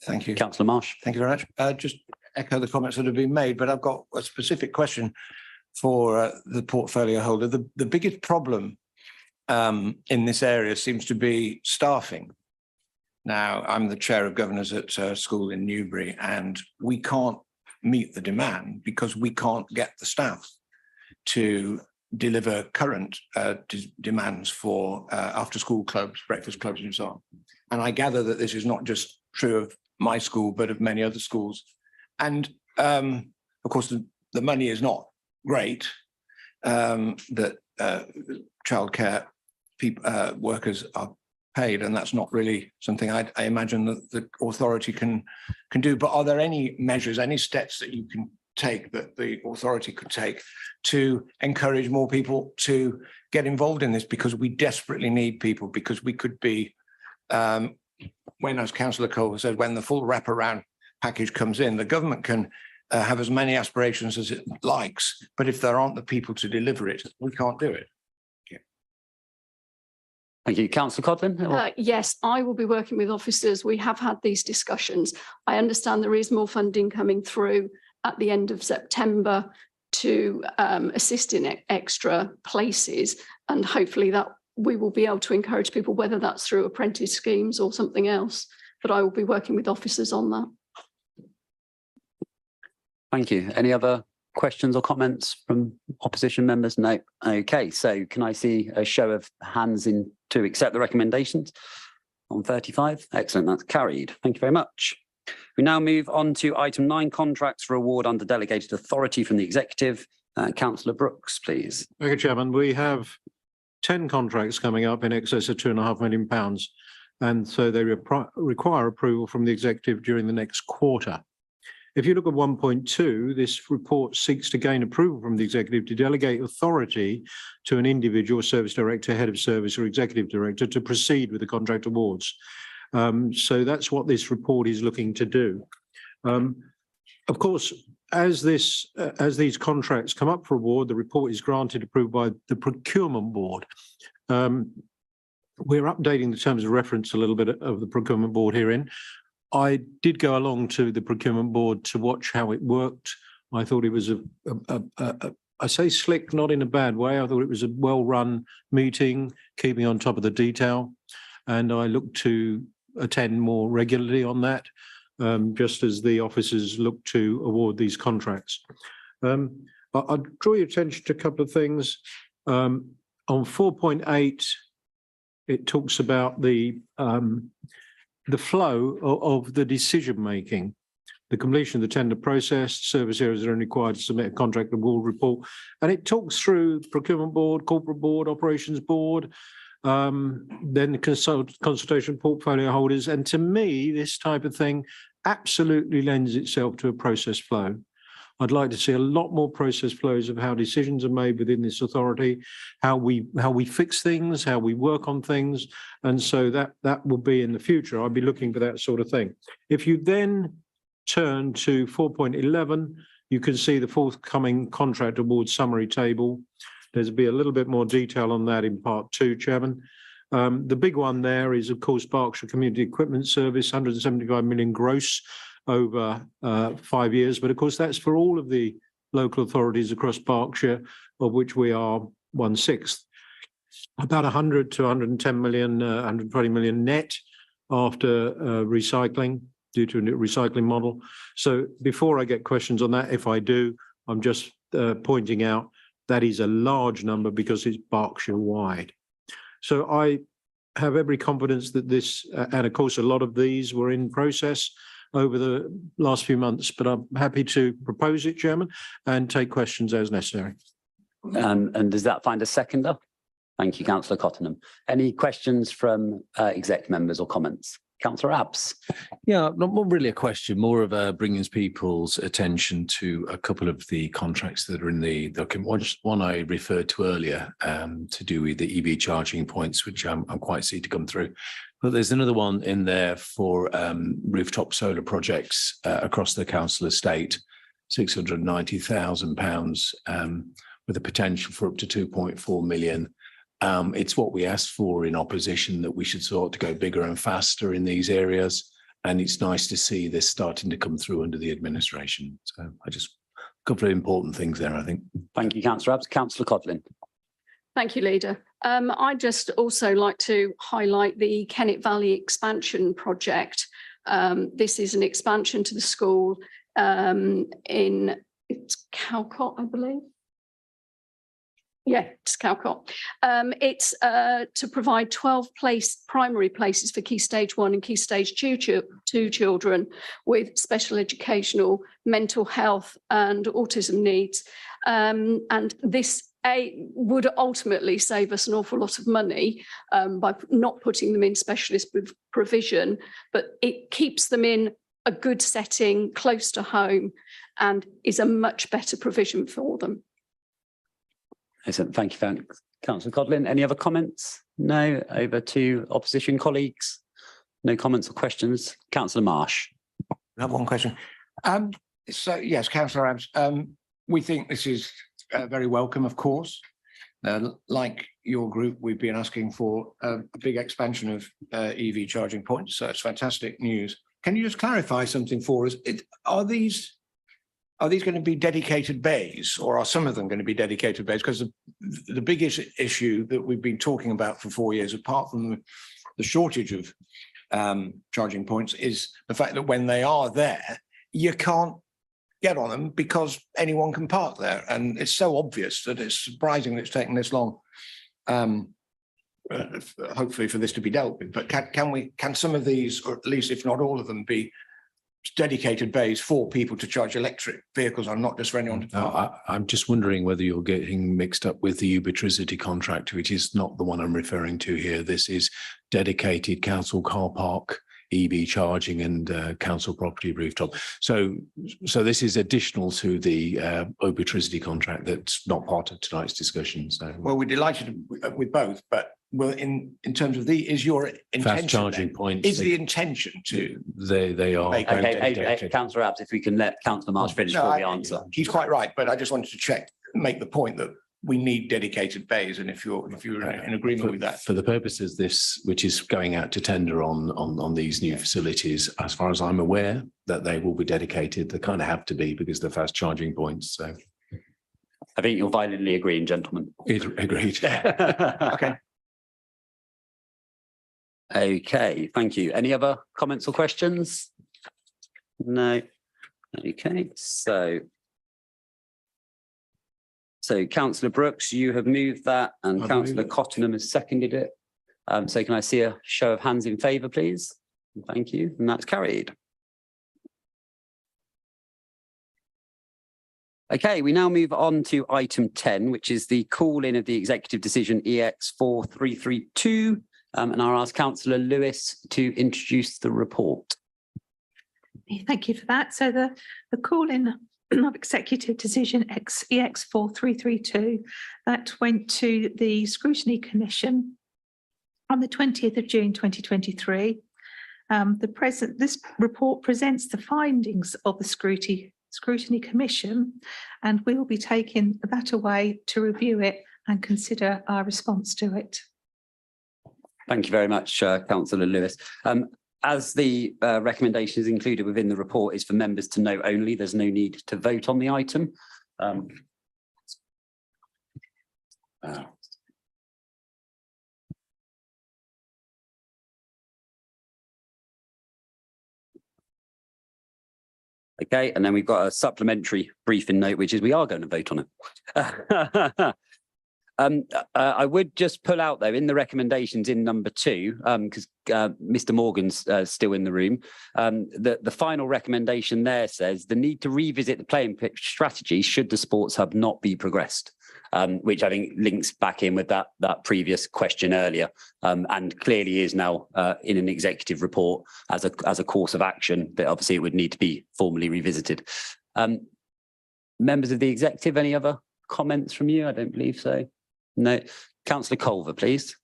Thank you. Councillor Marsh. Thank you very much. Just echo the comments that have been made, but I've got a specific question for the portfolio holder. The biggest problem in this area seems to be staffing. Now, I'm the chair of governors at a school in Newbury, and we can't meet the demand because we can't get the staff to deliver current demands for after school clubs, breakfast clubs and so on. And I gather that this is not just true of my school, but of many other schools. And of course, the money is not great that childcare workers are paid, and that's not really something I imagine that the authority can do. But are there any measures, any steps that you can take, that the authority could take to encourage more people to get involved in this? Because we desperately need people, because we could be, when, as Councillor Culver said, when the full wraparound package comes in, the government can have as many aspirations as it likes, but if there aren't the people to deliver it, we can't do it. Thank you. Councillor Codlin? Yes, I will be working with officers. We have had these discussions. I understand there is more funding coming through at the end of September to assist in extra places, and hopefully that we will be able to encourage people, whether that's through apprentice schemes or something else. But I will be working with officers on that. Thank you. Any other questions or comments from opposition members? No. Okay, so can I see a show of hands to accept the recommendations on 35? Excellent, that's carried. Thank you very much. We now move on to item 9, contracts for award under delegated authority from the executive. Councillor Brooks, please. Thank you, Chairman. We have 10 contracts coming up in excess of £2.5 million, and so they require approval from the executive during the next quarter. If you look at 1.2, this report seeks to gain approval from the executive to delegate authority to an individual service director, head of service or executive director to proceed with the contract awards. So that's what this report is looking to do. Of course, as these contracts come up for award, the report is granted approval by the procurement board. We're updating the terms of reference a little bit of the procurement board herein. I did go along to the procurement board to watch how it worked. I thought it was I say slick, not in a bad way. I thought it was a well-run meeting, keeping on top of the detail. And I look to attend more regularly on that, just as the officers look to award these contracts. I'll draw your attention to a couple of things. On 4.8, it talks about the flow of the decision making, the completion of the tender process, service areas are only required to submit a contract award report, and it talks through procurement board, corporate board, operations board, then the consultation portfolio holders, and to me, this type of thing absolutely lends itself to a process flow. I'd like to see a lot more process flows of how decisions are made within this authority, how we fix things, how we work on things. And so that will be in the future. I'll be looking for that sort of thing. If you then turn to 4.11, you can see the forthcoming contract award summary table. There's be a little bit more detail on that in part 2, Chairman. The big one there is, of course, Berkshire Community Equipment Service, 175 million gross over 5 years. But of course, that's for all of the local authorities across Berkshire, of which we are 1/6. About 100 to 110 million, 120 million net after recycling, due to a new recycling model. So before I get questions on that, if I do, I'm just pointing out that is a large number because it's Berkshire wide. So I have every confidence that this, and of course, a lot of these were in process over the last few months, but I'm happy to propose it, Chairman, and take questions as necessary. And does that find a seconder? Thank you, Councillor Cottenham. Any questions from exec members or comments? Councillor Abs. Yeah, not really a question, more of bringing people's attention to a couple of the contracts that are in the document. One I referred to earlier to do with the EV charging points, which I'm quite see to come through. But there's another one in there for rooftop solar projects across the council estate, £690,000 with a potential for up to 2.4 million. It's what we asked for in opposition, that we should sort to go bigger and faster in these areas. And it's nice to see this starting to come through under the administration. So a couple of important things there, I think. Thank you, Councillor Abs. Councillor Codlin. Thank you, Leader. I'd just also like to highlight the Kennet Valley expansion project. This is an expansion to the school in Calcott, I believe. Yeah, it's Calcott. It's to provide 12 primary places for Key Stage 1 and Key Stage 2 children with special educational, mental health and autism needs. And this would ultimately save us an awful lot of money by not putting them in specialist provision, but it keeps them in a good setting close to home and is a much better provision for them. Excellent. Thank you, Councillor Codlin. Any other comments? No. Over to opposition colleagues. No comments or questions. Councillor Marsh. I have one question. So yes, Councillor Abs, we think this is very welcome, of course. Like your group, we've been asking for a big expansion of EV charging points, so it's fantastic news. Can you just clarify something for us? Are these going to be dedicated bays, or are some of them going to be dedicated bays? Because the biggest issue that we've been talking about for 4 years, apart from the shortage of charging points, is the fact that when they are there, you can't get on them because anyone can park there. And it's so obvious that it's surprising that it's taken this long, hopefully, for this to be dealt with. But can some of these, or at least if not all of them, be dedicated bays for people to charge electric vehicles and not just for anyone to park? I'm just wondering whether you're getting mixed up with the Ubitricity contract, which is not the one I'm referring to here. This is dedicated council car park, EV charging and council property rooftop. So this is additional to the Ubitricity contract that's not part of tonight's discussion. So well, we're delighted with both, but well, in terms of is your intention fast charging points, is the intention to they are okay, Councillor Abs, if we can let Councillor Marsh finish before we answer. He's quite right, but I just wanted to make the point that we need dedicated bays, and if you're in agreement with that, for the purposes this, which is going out to tender on these new facilities, as far as I'm aware, that they will be dedicated. They kind of have to be because they're fast charging points. So I think you're violently agreeing, gentlemen. Agreed. Okay. Okay, thank you. Any other comments or questions? No. Okay, so Councillor Brooks, you have moved that, and Councillor Cottenham has seconded it. So can I see a show of hands in favour, please? Thank you, and that's carried. Okay, we now move on to item 10, which is the call-in of the executive decision EX 4332. And I'll ask Councillor Lewis to introduce the report. Thank you for that. So the call-in of executive decision EX 4332 that went to the Scrutiny Commission on the 20th of June 2023. This report presents the findings of the Scrutiny Commission, and we will be taking that away to review it and consider our response to it. Thank you very much, Councillor Lewis. As the recommendations included within the report is for members to note only, there's no need to vote on the item. Okay, and then we've got a supplementary briefing note, which is we are going to vote on it. I would just pull out, though, in the recommendations in number 2, because Mr. Morgan's still in the room, the final recommendation there says the need to revisit the playing pitch strategy should the sports hub not be progressed. which I think links back in with that previous question earlier, and clearly is now in an executive report as a course of action, but obviously it would need to be formally revisited. Members of the executive, any other comments from you? I don't believe so. No. Councillor Culver, please.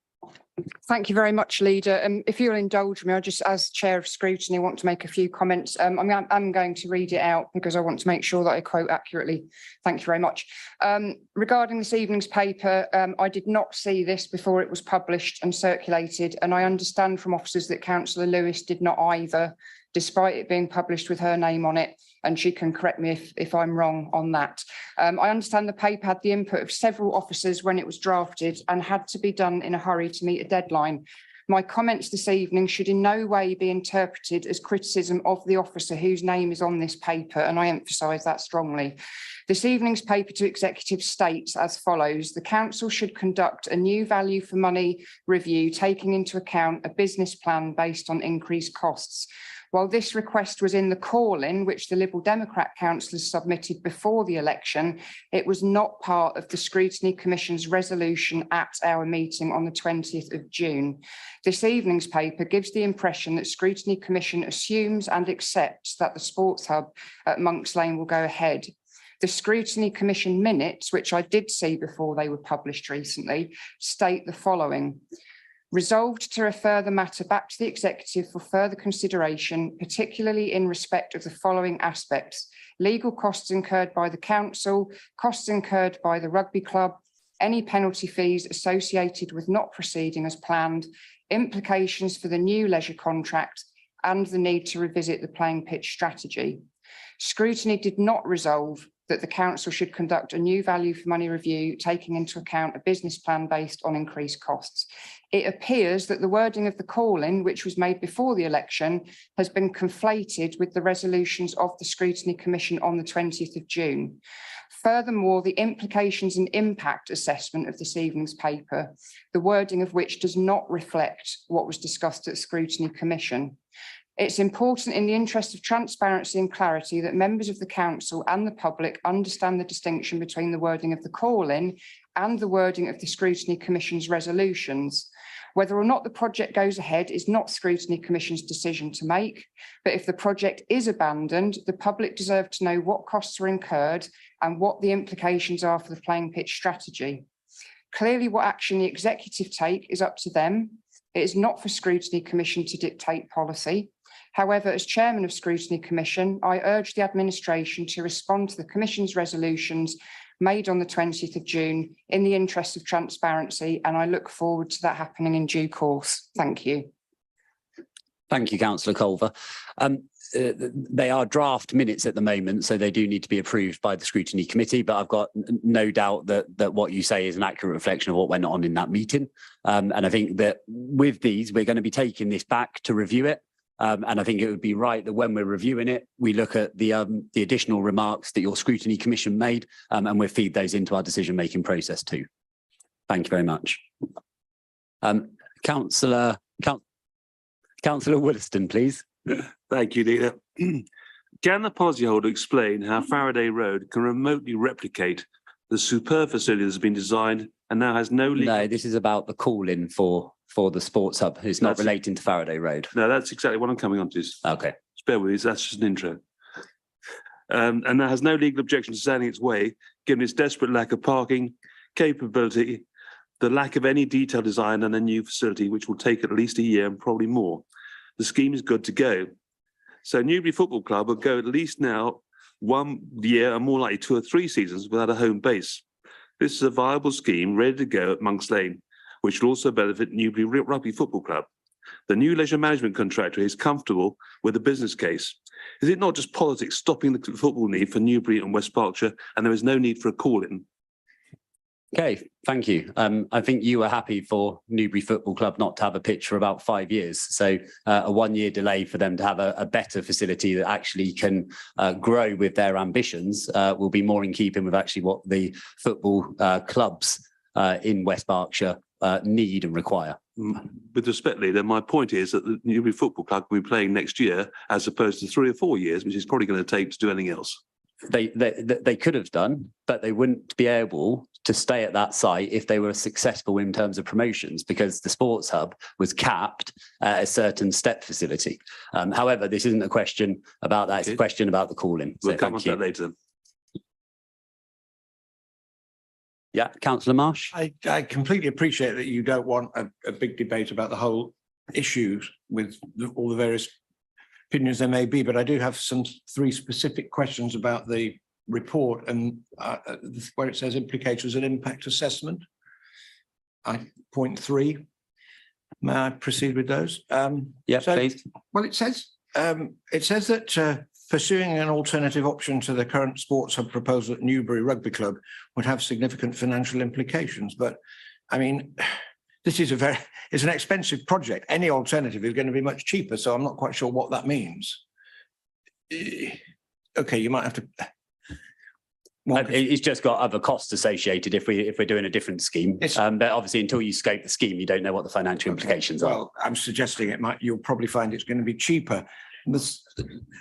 Thank you very much, Leader. If you'll indulge me, I just, as Chair of Scrutiny, want to make a few comments. I'm going to read it out because I want to make sure that I quote accurately. Thank you very much. Regarding this evening's paper, I did not see this before it was published and circulated, and I understand from officers that Councillor Lewis did not either, despite it being published with her name on it, and she can correct me if I'm wrong on that. I understand the paper had the input of several officers when it was drafted and had to be done in a hurry to meet a deadline. My comments this evening should in no way be interpreted as criticism of the officer whose name is on this paper, and I emphasise that strongly. This evening's paper to executive states as follows: the council should conduct a new value for money review, taking into account a business plan based on increased costs. While this request was in the call-in, which the Liberal Democrat councillors submitted before the election, it was not part of the Scrutiny Commission's resolution at our meeting on the 20th of June. This evening's paper gives the impression that Scrutiny Commission assumes and accepts that the sports hub at Monks Lane will go ahead. The Scrutiny Commission minutes, which I did see before they were published recently, state the following: resolved to refer the matter back to the executive for further consideration, particularly in respect of the following aspects: legal costs incurred by the council, costs incurred by the rugby club, any penalty fees associated with not proceeding as planned, implications for the new leisure contract, and the need to revisit the playing pitch strategy. Scrutiny did not resolve that the council should conduct a new value for money review, taking into account a business plan based on increased costs. It appears that the wording of the call-in, which was made before the election, has been conflated with the resolutions of the Scrutiny Commission on the 20th of June. Furthermore, the implications and impact assessment of this evening's paper, the wording of which does not reflect what was discussed at the Scrutiny Commission. It's important in the interest of transparency and clarity that members of the council and the public understand the distinction between the wording of the call-in and the wording of the Scrutiny Commission's resolutions. Whether or not the project goes ahead is not Scrutiny Commission's decision to make, but if the project is abandoned, the public deserve to know what costs are incurred and what the implications are for the playing pitch strategy. Clearly, what action the executive take is up to them. It is not for Scrutiny Commission to dictate policy. However, as Chairman of Scrutiny Commission, I urge the administration to respond to the Commission's resolutions made on the 20th of June in the interest of transparency, and I look forward to that happening in due course. Thank you. Thank you, Councillor Culver. They are draft minutes at the moment, so they do need to be approved by the Scrutiny Committee, but I've got no doubt that what you say is an accurate reflection of what went on in that meeting. And I think that with these, we're going to be taking this back to review it. And I think it would be right that when we're reviewing it, we look at the additional remarks that your Scrutiny Commission made, and we'll feed those into our decision-making process too. Thank you very much. Councillor Williston, please. Thank you, Leader. Can the policyholder explain how Faraday Road can remotely replicate the superb facility that's been designed and now has no legal... No, this is about the call-in for the sports hub. It's not relating to Faraday Road. No, that's exactly what I'm coming on to. Okay. Spare with me, that's just an intro. And that has no legal objection to standing its way, given its desperate lack of parking, capability, the lack of any detailed design and a new facility, which will take at least a year and probably more. The scheme is good to go. So Newbury Football Club will go at least now 1 year and more likely 2 or 3 seasons without a home base. This is a viable scheme ready to go at Monks Lane, which will also benefit Newbury Rugby Football Club. The new leisure management contractor is comfortable with the business case. Is it not just politics stopping the football need for Newbury and West Berkshire, and there is no need for a call-in? Okay, thank you. I think you were happy for Newbury Football Club not to have a pitch for about 5 years. So a 1-year delay for them to have a better facility that actually can grow with their ambitions will be more in keeping with actually what the football clubs in West Berkshire need and require. With respect, Leader, my point is that the Newbury Football Club will be playing next year as opposed to 3 or 4 years, which is probably going to take to do anything else. they could have done, but they wouldn't be able to stay at that site if they were successful in terms of promotions, because the sports hub was capped at a certain step facility. However, this isn't a question about that, it's a question about the calling. So We'll come on thank to you. that later. Yeah, Councillor Marsh. I completely appreciate that you don't want a big debate about the whole issue with all the various opinions there may be, but I do have three specific questions about the report and where it says implications and impact assessment. Point 3. May I proceed with those? Yeah, please. Well, it says that pursuing an alternative option to the current sports hub proposal at Newbury Rugby Club would have significant financial implications. But I mean, this is it's an expensive project. Any alternative is going to be much cheaper. So I'm not quite sure what that means. Okay, you might have to. It's just got other costs associated if we're doing a different scheme. But obviously, until you scope the scheme, you don't know what the financial implications are. Well, I'm suggesting you'll probably find it's going to be cheaper.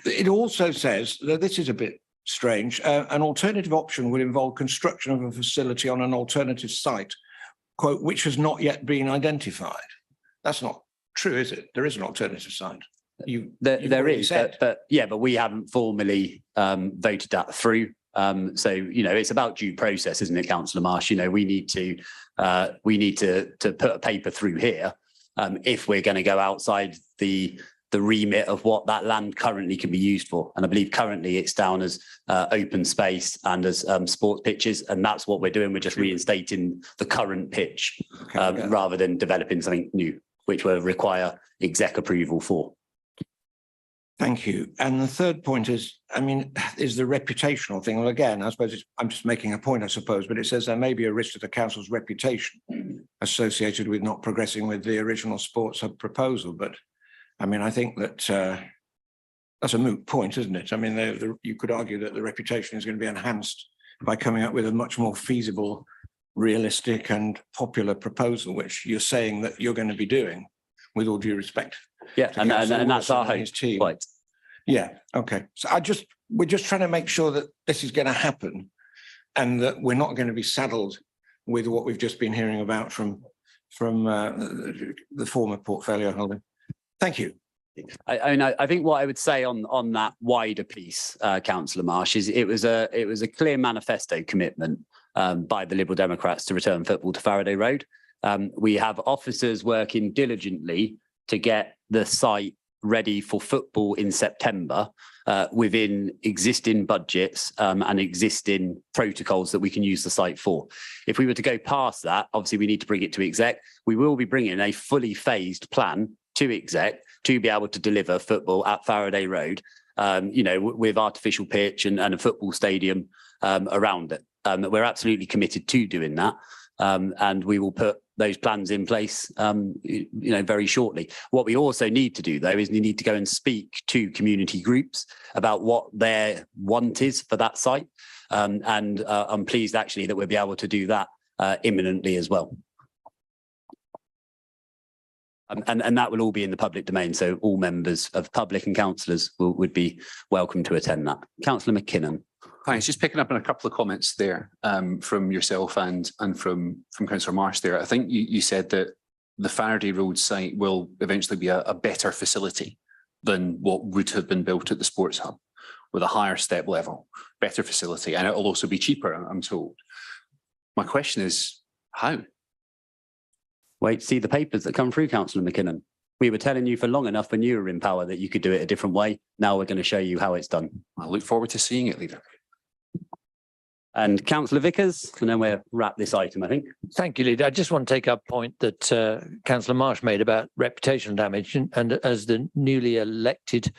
It also says that this is a bit strange. An alternative option would involve construction of a facility on an alternative site, quote, which has not yet been identified. That's not true, is it? There is an alternative site. There is, but we haven't formally voted that through. So, it's about due process, isn't it, Councillor Marsh? We need to put a paper through here if we're going to go outside the remit of what that land currently can be used for. And I believe currently it's down as open space and as sports pitches, and that's what we're doing. We're just reinstating the current pitch rather than developing something new, which will require exec approval for. Thank you. And the third point is the reputational thing. Well, again, I suppose I'm just making a point, I suppose, but it says there may be a risk to the council's reputation associated with not progressing with the original sports hub proposal. But I think that that's a moot point, isn't it? You could argue that the reputation is going to be enhanced by coming up with a much more feasible, realistic and popular proposal, which you're saying that you're going to be doing, with all due respect. Yeah, and that's our hope. Right. Yeah, okay. So we're just trying to make sure that this is going to happen and that we're not going to be saddled with what we've just been hearing about from the former portfolio holder. Thank you. I think what I would say on that wider piece, Councillor Marsh, is it was a clear manifesto commitment by the Liberal Democrats to return football to Faraday Road. We have officers working diligently to get the site ready for football in September within existing budgets and existing protocols that we can use the site for. If we were to go past that, obviously we need to bring it to exec. We will be bringing a fully phased plan to exec to be able to deliver football at Faraday Road, with artificial pitch and a football stadium around it. We're absolutely committed to doing that. And we will put those plans in place, very shortly. What we also need to do, though, is we need to go and speak to community groups about what their want is for that site. And I'm pleased, actually, that we'll be able to do that imminently as well. And that will all be in the public domain, so all members of public and councillors would be welcome to attend that. Councillor McKinnon. Thanks. Just picking up on a couple of comments there from yourself and from Councillor Marsh there. I think you said that the Faraday Road site will eventually be a better facility than what would have been built at the sports hub, with a higher step level, better facility, and it will also be cheaper, I'm told. My question is, how? Wait to see the papers that come through, Councillor McKinnon. We were telling you for long enough when you were in power that you could do it a different way. Now we're going to show you how it's done. I look forward to seeing it, Leader. And Councillor Vickers, and then we'll wrap this item, I think. Thank you, Leader. I just want to take up a point that Councillor Marsh made about reputational damage. And as the newly elected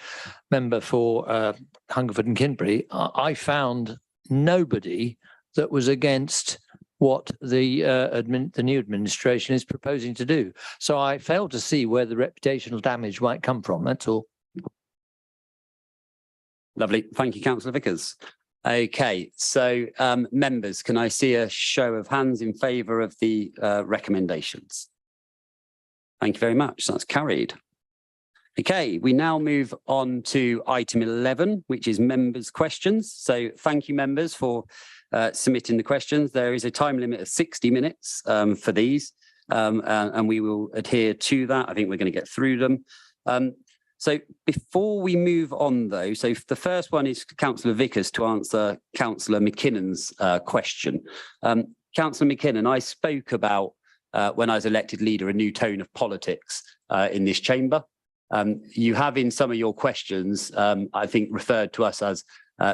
member for Hungerford and Kinbury, I found nobody that was against what the new administration is proposing to do. So I fail to see where the reputational damage might come from. That's all. Lovely. Thank you, Councillor Vickers. Okay, so members, can I see a show of hands in favour of the recommendations? Thank you very much. That's carried. Okay, we now move on to item 11, which is members' questions. So thank you, members, for submitting the questions. There is a time limit of 60 minutes for these, and we will adhere to that. I think we're going to get through them. So before we move on, though, so the first one is Councillor Vickers to answer Councillor McKinnon's question. Councillor McKinnon, I spoke about, when I was elected leader, a new tone of politics in this chamber. You have in some of your questions, I think, referred to us as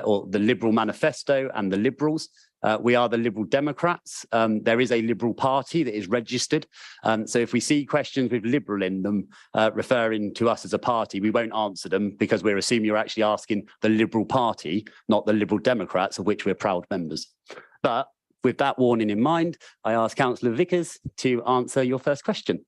or the Liberal Manifesto and the Liberals. We are the Liberal Democrats. There is a Liberal Party that is registered. So if we see questions with Liberal in them referring to us as a party, we won't answer them because we're assuming you're actually asking the Liberal Party, not the Liberal Democrats, of which we're proud members. But with that warning in mind, I ask Councillor Vickers to answer your first question.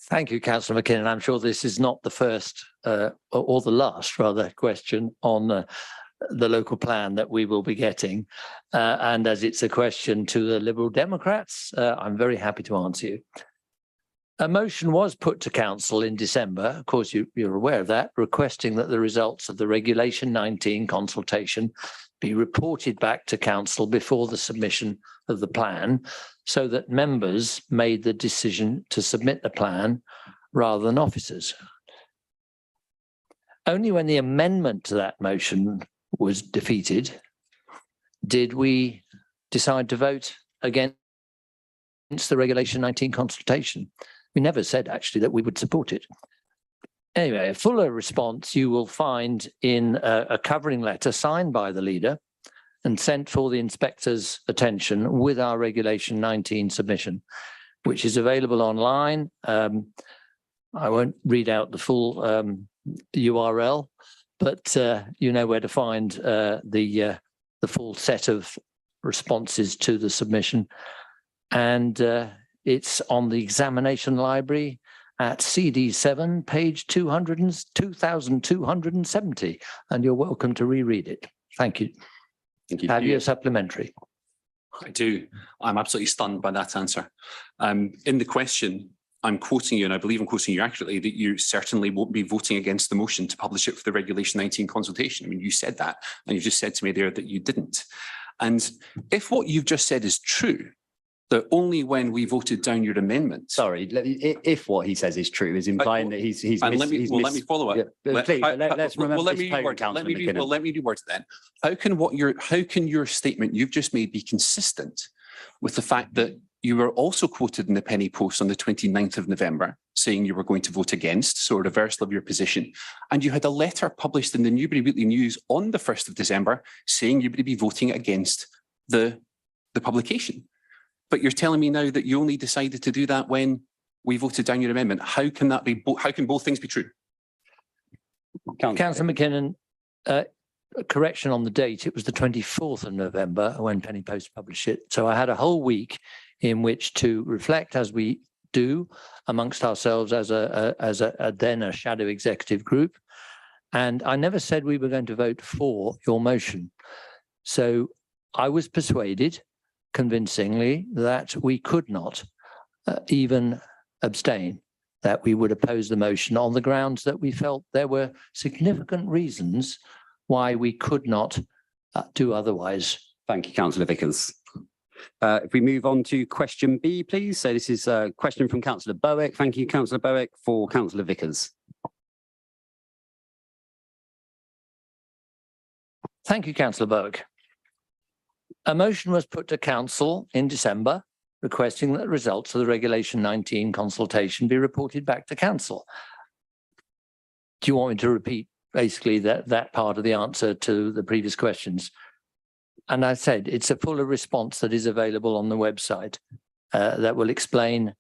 Thank you, Councillor McKinnon. I'm sure this is not the first or the last, rather, question on the local plan that we will be getting. And as it's a question to the Liberal Democrats, I'm very happy to answer you. A motion was put to Council in December, of course you're aware of that, requesting that the results of the Regulation 19 consultation be reported back to Council before the submission of the plan, so that members made the decision to submit the plan rather than officers. Only when the amendment to that motion was defeated did we decide to vote against the Regulation 19 consultation. We never said actually that we would support it. Anyway, a fuller response you will find in a covering letter signed by the leader and sent for the inspector's attention with our Regulation 19 submission, which is available online. I won't read out the full URL, but you know where to find the full set of responses to the submission. And it's on the examination library at CD7, page 2270, and you're welcome to reread it. Thank you. Thank you. Have you a supplementary? I do. I'm absolutely stunned by that answer. In the question, I'm quoting you, and I believe I'm quoting you accurately, that you certainly won't be voting against the motion to publish it for the Regulation 19 consultation. I mean, you said that, and you just said to me there that you didn't. And if what you've just said is true, that only when we voted down your amendment. Sorry, if what he says is true is implying that he's let me follow up. Yeah, please, let's remember let me reword it then. How can your statement you've just made be consistent with the fact that you were also quoted in the Penny Post on the 29th of November saying you were going to vote against, so a reversal of your position, and you had a letter published in the Newbury Weekly News on the 1st of December saying you would be voting against the publication? But you're telling me now that you only decided to do that when we voted down your amendment. How can that be? How can both things be true? Councillor McKinnon, correction on the date. It was the 24th of November when Penny Post published it. So I had a whole week in which to reflect, as we do amongst ourselves as then a shadow executive group. And I never said we were going to vote for your motion. So I was persuaded convincingly that we could not even abstain, that we would oppose the motion on the grounds that we felt there were significant reasons why we could not do otherwise. Thank you, Councillor Vickers. If we move on to question B, please. So this is a question from Councillor Bowick. Thank you, Councillor Bowick, for Councillor Vickers. Thank you, Councillor Bowick. A motion was put to Council in December requesting that the results of the Regulation 19 consultation be reported back to Council. Do you want me to repeat basically that part of the answer to the previous questions? And I said it's a fuller response that is available on the website that will explain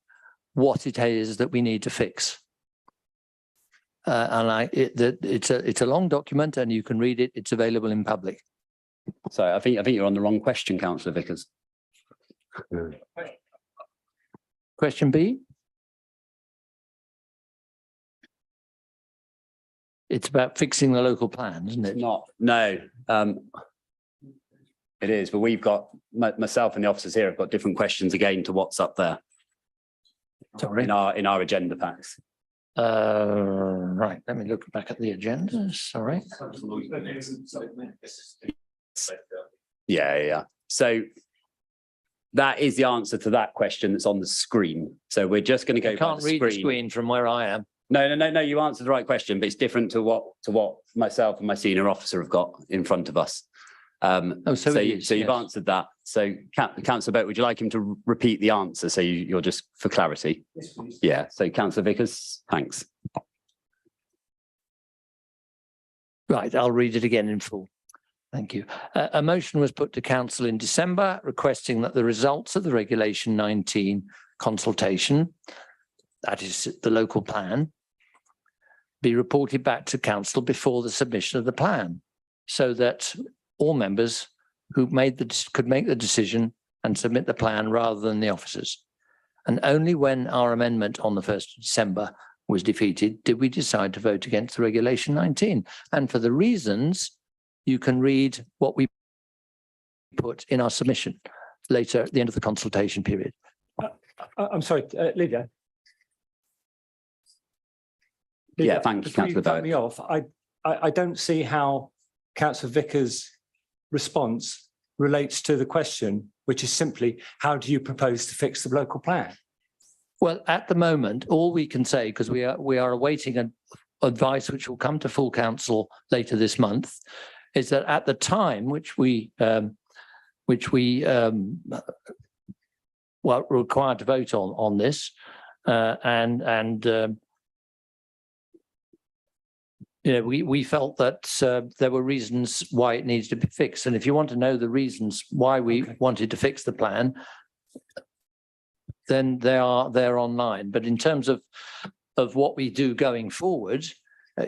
what it is that we need to fix. It's a long document and you can read it. It's available in public. So I think you're on the wrong question, Councillor Vickers. Question B. It's about fixing the local plan, isn't it? No. It is, but we've got, myself and the officers here have got different questions again to what's up there. Sorry. In our agenda packs. Right, let me look back at the agenda, sorry. Yeah. So that is the answer to that question that's on the screen. So we're just going to go. I can't read the screen from where I am. No. You answered the right question, but it's different to what myself and my senior officer have got in front of us. So you've answered that. So Councillor Boat, would you like him to repeat the answer? So you're just for clarity. Yes, please. Yeah. So Councillor Vickers, thanks. Right, I'll read it again in full. Thank you. A motion was put to council in December requesting that the results of the Regulation 19 consultation, that is the local plan, be reported back to council before the submission of the plan, so that all members who could make the decision and submit the plan rather than the officers. And only when our amendment on the 1st of December was defeated did we decide to vote against the Regulation 19. And for the reasons, you can read what we put in our submission later at the end of the consultation period. I'm sorry, Lydia. Yeah, thank you, Before you Councillor cut me off, I don't see how Councillor Vickers' response relates to the question, which is simply, how do you propose to fix the local plan? Well, at the moment, all we can say, because we are awaiting an advice which will come to full council later this month, is that at the time which we were required to vote on this, we felt that there were reasons why it needs to be fixed. And if you want to know the reasons why we wanted to fix the plan, then they're online. But in terms of what we do going forward,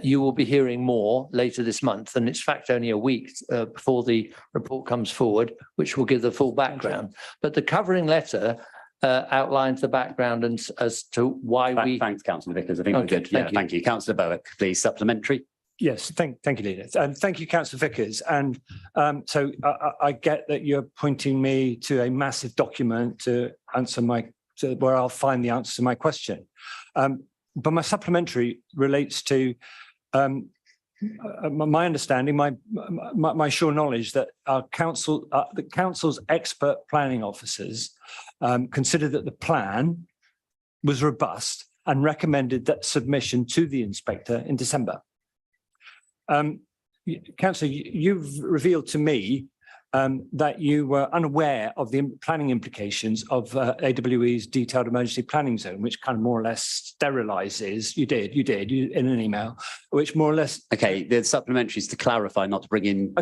you will be hearing more later this month. And it's in fact only a week before the report comes forward, which will give the full background. But the covering letter outlines the background and as to why we. Thanks, Councillor Vickers. I think we're good. Thank you. Councillor Bowick, please, supplementary. Yes, thank you, Leader. And thank you, Councillor Vickers. And so I get that you're pointing me to a massive document to answer where I'll find the answer to my question. But my supplementary relates to my understanding, my sure knowledge that the council's expert planning officers considered that the plan was robust and recommended that submission to the inspector in December. Councillor, you've revealed to me that you were unaware of the planning implications of AWE's detailed emergency planning zone, which kind of more or less sterilizes, you did in an email, which more or less. Okay, the supplementaries to clarify, not to bring in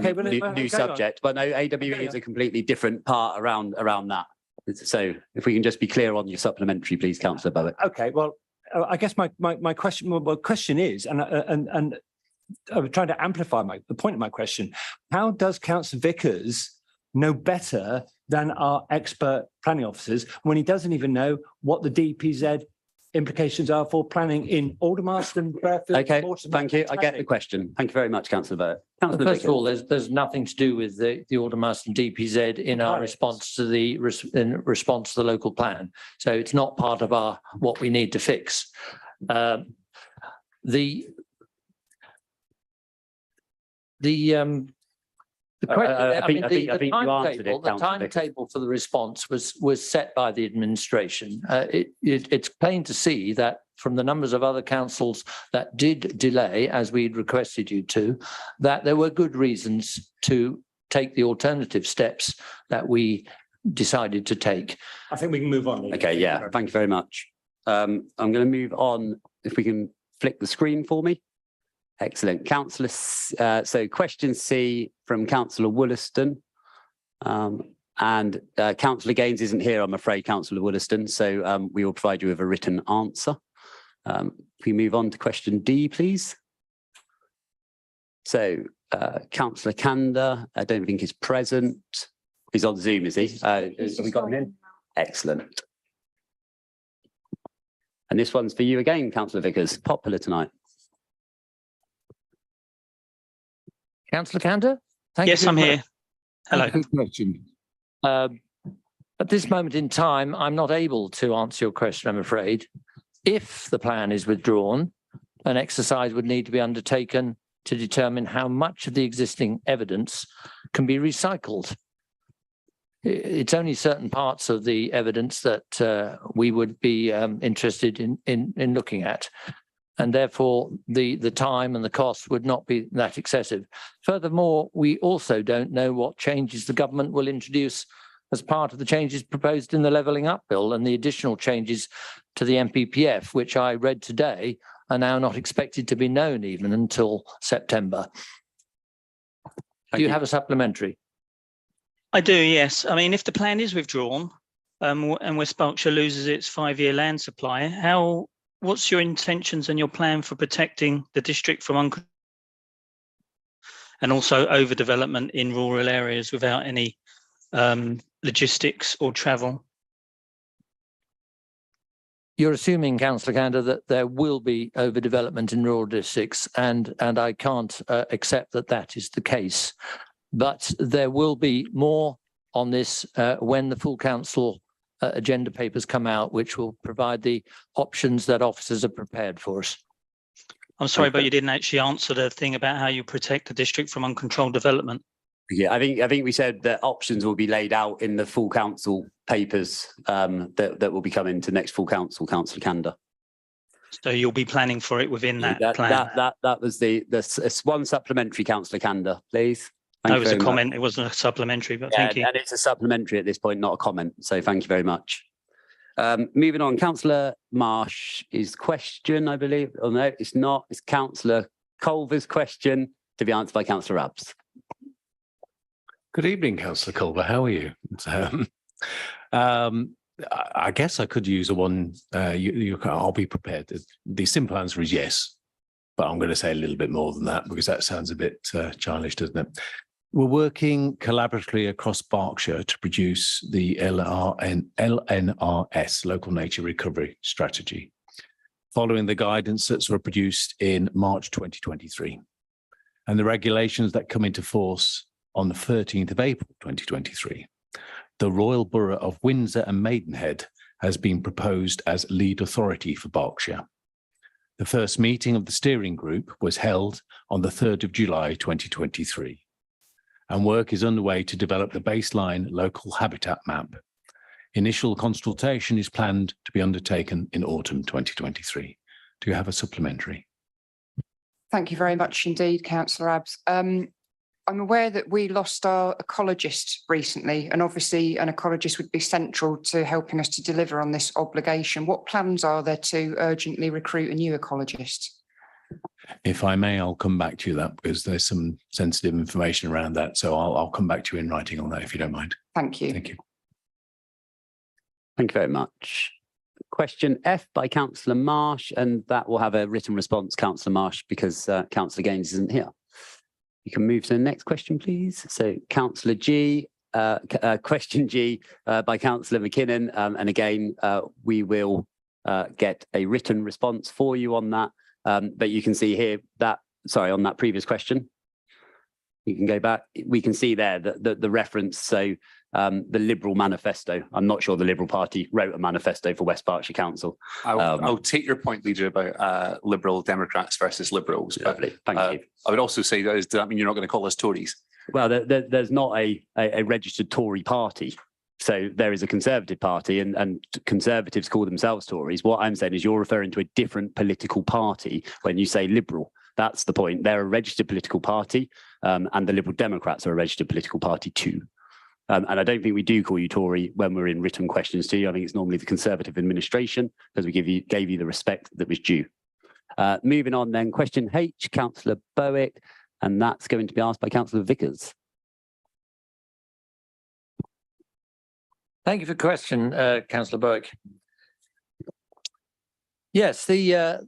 new subject, but no, AWE is a completely different part around that. So if we can just be clear on your supplementary, please, Councillor Bowick. Okay, well, I guess my question is, and I was trying to amplify the point of my question. How does Councillor Vickers know better than our expert planning officers when he doesn't even know what the DPZ implications are for planning in Aldermaston, Fairfield? Okay, thank you. I get the question. Thank you very much, Councillor Bowick. First of all, there's nothing to do with the Aldermaston DPZ in our response to the local plan. So it's not part of what we need to fix. The timetable for the response was set by the administration. It's plain to see that from the numbers of other councils that did delay, as we'd requested you to, that there were good reasons to take the alternative steps that we decided to take. I think we can move on. Okay, yeah, thank you very much. I'm going to move on. If we can flick the screen for me. Excellent. Councillor, so question C from Councillor Wollaston. And Councillor Gaines isn't here, I'm afraid, Councillor Wollaston, so we will provide you with a written answer. If we move on to question D, please. So Councillor Kanda, I don't think he's present. He's on Zoom, is he? Have we got him in? Excellent. And this one's for you again, Councillor Vickers. Popular tonight. Councillor Kanda? Yes, I'm here. Hello. At this moment in time, I'm not able to answer your question, I'm afraid. If the plan is withdrawn, an exercise would need to be undertaken to determine how much of the existing evidence can be recycled. It's only certain parts of the evidence that we would be interested in looking at. And therefore, the time and the cost would not be that excessive. Furthermore, we also don't know what changes the government will introduce as part of the changes proposed in the Levelling Up Bill and the additional changes to the MPPF, which I read today, are now not expected to be known even until September. Do you have a supplementary? I do, yes. I mean, if the plan is withdrawn and West Berkshire loses its 5-year land supply, what's your intentions and your plan for protecting the district from and also overdevelopment in rural areas without any logistics or travel? You're assuming, Councillor Kander, that there will be overdevelopment in rural districts, and I can't accept that that is the case. But there will be more on this when the full council agenda papers come out, which will provide the options that officers are prepared for us. I'm sorry, but you didn't actually answer the thing about how you protect the district from uncontrolled development. Yeah, I think we said that options will be laid out in the full council papers that will be coming to next full council, Councillor Kander. So you'll be planning for it within that plan. That was the one supplementary, Councillor Kander, please. That was a comment. It wasn't a supplementary, but thank you. And it's a supplementary at this point, not a comment. So thank you very much. Moving on, Councillor Marsh's question, I believe. Oh no, it's not. It's Councillor Culver's question to be answered by Councillor Abs. Good evening, Councillor Culver. How are you? I guess I could use a one. I'll be prepared. The simple answer is yes, but I'm going to say a little bit more than that because that sounds a bit childish, doesn't it? We're working collaboratively across Berkshire to produce the LNRS, Local Nature Recovery Strategy, following the guidance that were produced in March 2023, and the regulations that come into force on the 13th of April 2023. The Royal Borough of Windsor and Maidenhead has been proposed as lead authority for Berkshire. The first meeting of the steering group was held on the 3rd of July 2023, and work is underway to develop the baseline local habitat map. Initial consultation is planned to be undertaken in autumn 2023. Do you have a supplementary? Thank you very much indeed, Councillor Abs. I'm aware that we lost our ecologist recently, and obviously an ecologist would be central to helping us to deliver on this obligation. What plans are there to urgently recruit a new ecologist? If I may, I'll come back to you that because there's some sensitive information around that. So I'll come back to you in writing on that if you don't mind. Thank you. Thank you. Thank you very much. Question F by Councillor Marsh, and that will have a written response, Councillor Marsh, because Councillor Gaines isn't here. You can move to the next question, please. So Councillor G, question G by Councillor McKinnon. And again, we will get a written response for you on that. But you can see here that, sorry, on that previous question, you can go back. We can see there that the reference, so the Liberal manifesto. I'm not sure the Liberal Party wrote a manifesto for West Berkshire Council. I'll take your point, Leader, about Liberal Democrats versus Liberals. Lovely, thank you. I would also say does that mean you're not going to call us Tories? Well, there's not a registered Tory party. So there is a Conservative party and Conservatives call themselves Tories. What I'm saying is you're referring to a different political party when you say Liberal. That's the point. They're a registered political party and the Liberal Democrats are a registered political party too. And I don't think we do call you Tory when we're in written questions to you. I think it's normally the Conservative administration because we gave you the respect that was due. Moving on then, question H, Councillor Bowick, and that's going to be asked by Councillor Vickers. Thank you for the question, Councillor Bowick. Yes, it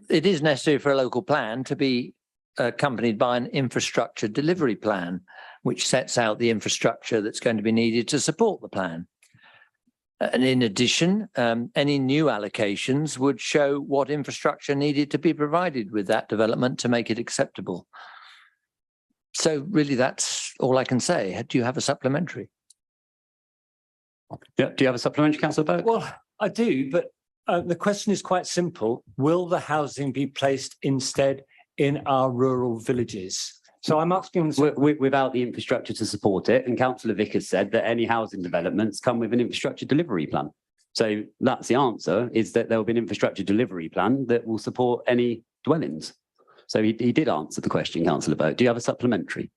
is necessary for a local plan to be accompanied by an infrastructure delivery plan, which sets out the infrastructure that's going to be needed to support the plan. And in addition, any new allocations would show what infrastructure needed to be provided with that development to make it acceptable. So really, that's all I can say. Do you have a supplementary? Yeah, do you have a supplementary, Councillor Bowick? Well, I do, but The question is quite simple. Will the housing be placed instead in our rural villages? So I'm asking. Without the infrastructure to support it, and Councillor Vickers said that any housing developments come with an infrastructure delivery plan. So that's the answer, is that there will be an infrastructure delivery plan that will support any dwellings. So he did answer the question, Councillor Boat. Do you have a supplementary?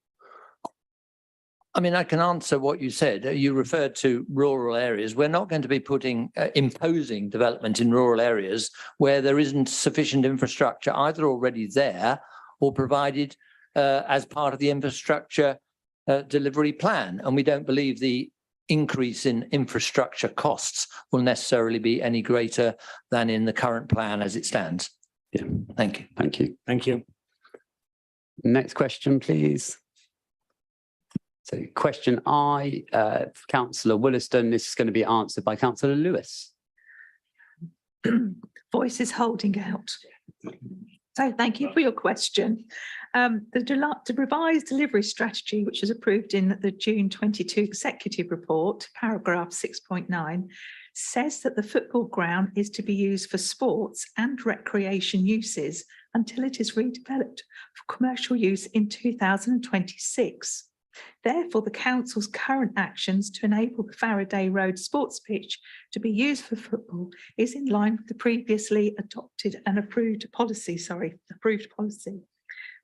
I mean, I can answer what you said. You referred to rural areas. We're not going to be imposing development in rural areas where there isn't sufficient infrastructure either already there or provided as part of the infrastructure delivery plan. And we don't believe the increase in infrastructure costs will necessarily be any greater than in the current plan as it stands. Yeah. Thank you. Thank you. Thank you. Next question, please. So question I, Councillor Williston, this is going to be answered by Councillor Lewis. Voice is holding out. So thank you for your question. The revised delivery strategy, which was approved in the June 22 executive report, paragraph 6.9, says that the football ground is to be used for sports and recreation uses until it is redeveloped for commercial use in 2026. Therefore, the council's current actions to enable the Faraday Road sports pitch to be used for football is in line with the previously adopted and approved policy.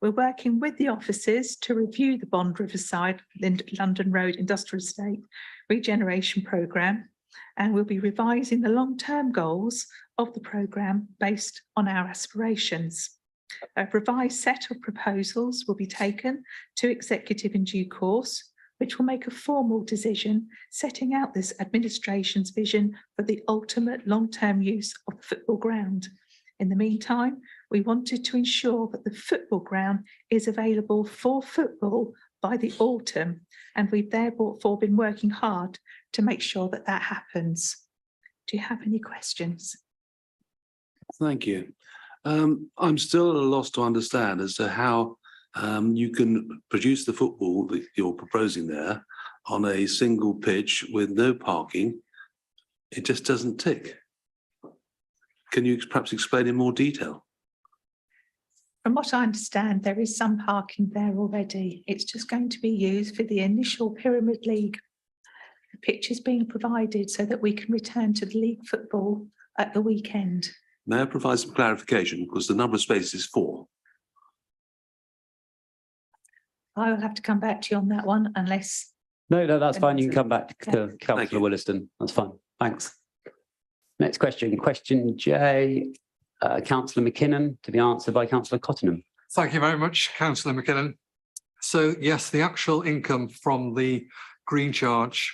We're working with the officers to review the Bond Riverside London Road Industrial Estate regeneration programme, and we'll be revising the long-term goals of the programme based on our aspirations. A revised set of proposals will be taken to executive in due course, which will make a formal decision setting out this administration's vision for the ultimate long-term use of the football ground. In the meantime, we wanted to ensure that the football ground is available for football by the autumn, and we've therefore been working hard to make sure that that happens. Do you have any questions? Thank you. I'm still at a loss to understand as to how you can produce the football that you're proposing there on a single pitch with no parking. It just doesn't tick. Can you perhaps explain in more detail? From what I understand, there is some parking there already. It's just going to be used for the initial Pyramid League. The pitch is being provided so that we can return to the league football at the weekend. May I provide some clarification, because the number of spaces is 4. I will have to come back to you on that one unless... No, that's fine. You can come back to Councillor Williston. That's fine. Thanks. Next question, question J, Councillor McKinnon, to be answered by Councillor Cottingham. Thank you very much, Councillor McKinnon. So yes, the actual income from the green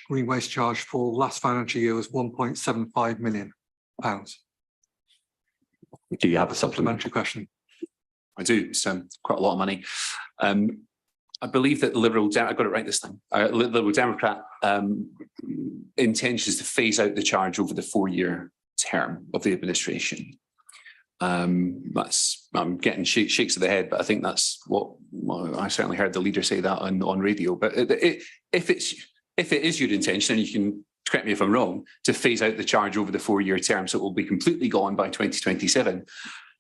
waste charge for last financial year was £1.75 million. Do you have a supplementary question? I do. It's quite a lot of money. I believe that the Liberal, I got it right this time, Liberal Democrat intention is to phase out the charge over the 4-year term of the administration. I'm getting shakes of the head, but I think that's what I certainly heard the leader say that on radio. But if it is your intention, and you can correct me if I'm wrong, to phase out the charge over the 4-year term, so it will be completely gone by 2027,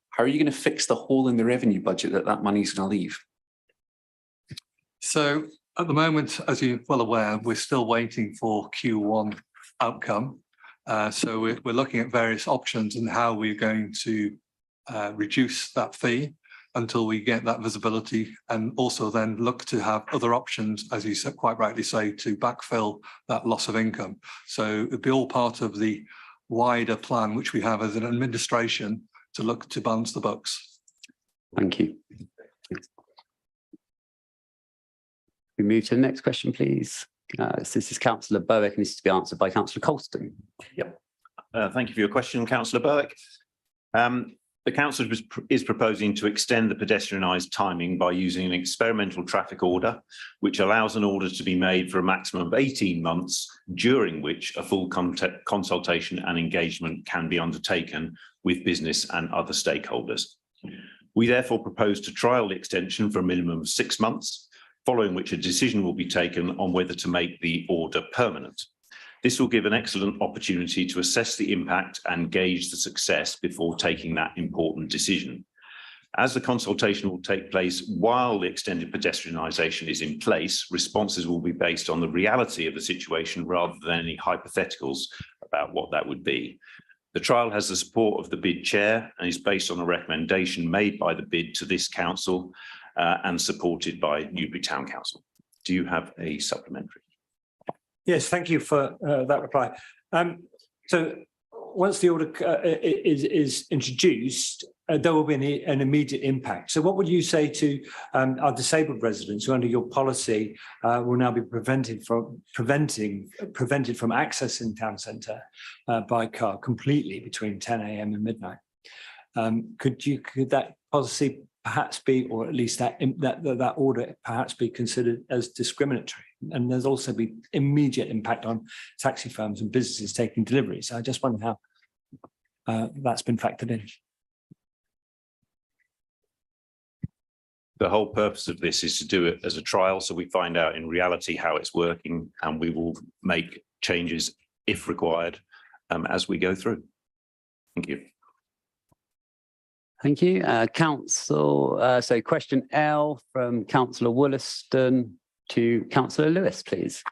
how are you going to fix the hole in the revenue budget that money is going to leave? So at the moment, as you're well aware, we're still waiting for Q1 outcome. So we're looking at various options and how we're going to reduce that fee until we get that visibility, and also then look to have other options, as you said, quite rightly say, to backfill that loss of income. So it'd be all part of the wider plan which we have as an administration to look to balance the books. Thank you. We move to the next question, please. This is Councillor Bowick, and this is to be answered by Councillor Colston. Yep. Thank you for your question, Councillor Bowick. The council is proposing to extend the pedestrianised timing by using an experimental traffic order, which allows an order to be made for a maximum of 18 months, during which a full consultation and engagement can be undertaken with business and other stakeholders. We therefore propose to trial the extension for a minimum of 6 months, following which a decision will be taken on whether to make the order permanent. This will give an excellent opportunity to assess the impact and gauge the success before taking that important decision. As the consultation will take place while the extended pedestrianisation is in place, responses will be based on the reality of the situation rather than any hypotheticals about what that would be. The trial has the support of the bid chair and is based on a recommendation made by the bid to this council and supported by Newbury Town Council. Do you have a supplementary? Yes, thank you for that reply. So once the order is introduced, there will be an immediate impact. So what would you say to our disabled residents who under your policy will now be prevented from accessing town centre by car completely between 10 a.m. and midnight? Could that policy perhaps be, or at least that order perhaps be considered as discriminatory? And there's also be immediate impact on taxi firms and businesses taking deliveries. So I just wonder how that's been factored in. The whole purpose of this is to do it as a trial, so we find out in reality how it's working, and we will make changes if required as we go through. Thank you. Thank you. Council, so question L from Councillor Wollaston to Councillor Lewis, please.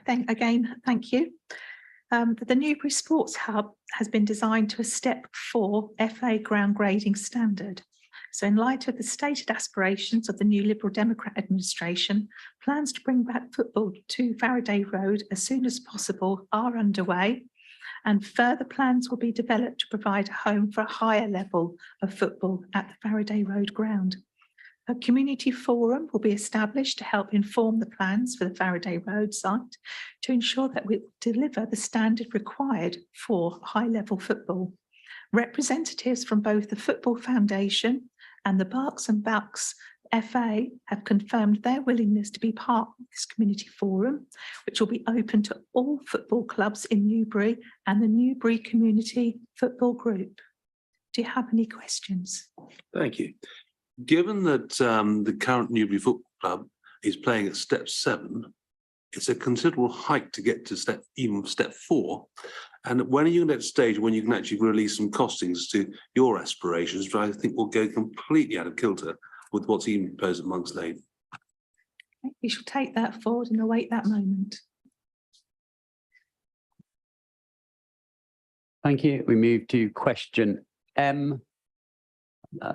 Thank you. The Newbury Sports Hub has been designed to a step 4 FA ground grading standard. So in light of the stated aspirations of the new Liberal Democrat administration, plans to bring back football to Faraday Road as soon as possible are underway, and further plans will be developed to provide a home for a higher level of football at the Faraday Road ground. A community forum will be established to help inform the plans for the Faraday Road site to ensure that we deliver the standard required for high-level football. Representatives from both the Football Foundation and the Berks and Bucks FA have confirmed their willingness to be part of this community forum, which will be open to all football clubs in Newbury and the Newbury Community Football Group. Do you have any questions? Thank you. Given that the current Newbury Football Club is playing at step 7, it's a considerable hike to get to step 4. And when are you at that stage when you can actually release some costings to your aspirations, which I think will go completely out of kilter with what's even proposed at Monks Lane? We shall take that forward and await that moment. Thank you. We move to question M.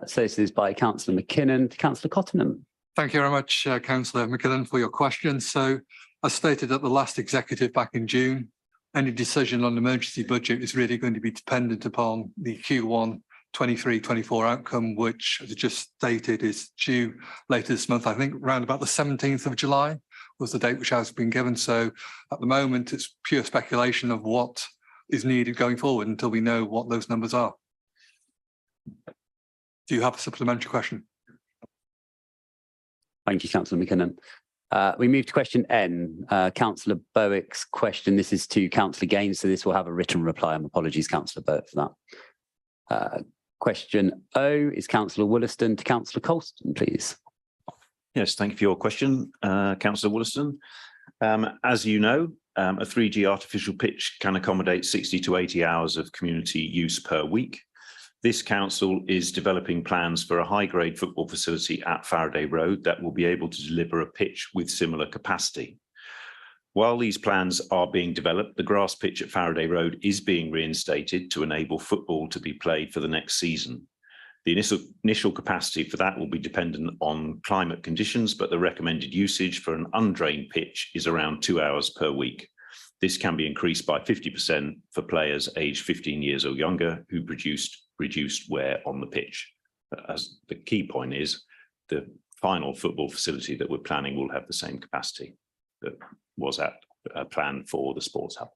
So this is by Councillor McKinnon to Councillor Cottenham. Thank you very much, Councillor McKinnon, for your question. So as stated at the last executive back in June, any decision on the emergency budget is really going to be dependent upon the Q1 23-24 outcome, which, as I just stated, is due later this month. I think around about the 17th of July was the date which has been given. So at the moment, it's pure speculation of what is needed going forward until we know what those numbers are. Do you have a supplementary question? Thank you, Councillor McKinnon. We move to question N, Councillor Bowick's question. This is to Councillor Gaines, so this will have a written reply. Apologies, Councillor Bowick, for that. Question O is Councillor Wollaston to Councillor Colston, please. Yes, thank you for your question, Councillor Wollaston. As you know, a 3G artificial pitch can accommodate 60 to 80 hours of community use per week. This council is developing plans for a high-grade football facility at Faraday Road that will be able to deliver a pitch with similar capacity. While these plans are being developed, the grass pitch at Faraday Road is being reinstated to enable football to be played for the next season. The initial capacity for that will be dependent on climate conditions, but the recommended usage for an undrained pitch is around 2 hours per week. This can be increased by 50% for players aged 15 years or younger who produced reduced wear on the pitch. As the key point is, the final football facility that we're planning will have the same capacity that was at plan for the sports hub.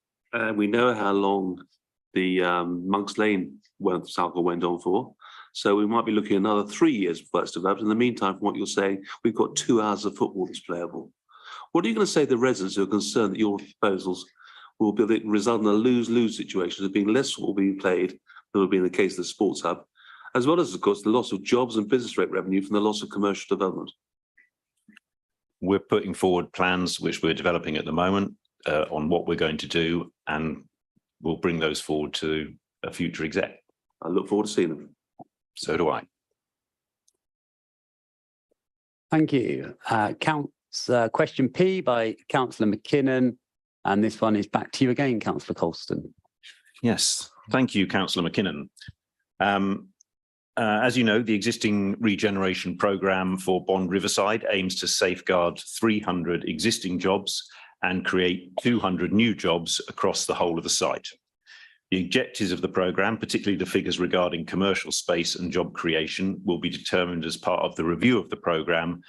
We know how long the Monks Lane cycle went on for, so we might be looking at another 3 years before that's developed. In the meantime, from what you're saying, we've got 2 hours of football that's playable. What are you going to say to the residents who are concerned that your proposals will result in a lose-lose situation of being less football being played than would be in the case of the sports hub, as well as, of course, the loss of jobs and business rate revenue from the loss of commercial development? We're putting forward plans which we're developing at the moment. on what we're going to do, and we'll bring those forward to a future exec. I look forward to seeing them. So do I. Thank you. Question P by Councillor McKinnon. And this one is back to you again, Councillor Colston. Yes, thank you, Councillor McKinnon. As you know, the existing regeneration programme for Bond Riverside aims to safeguard 300 existing jobs and create 200 new jobs across the whole of the site. The objectives of the programme, particularly the figures regarding commercial space and job creation, will be determined as part of the review of the programme,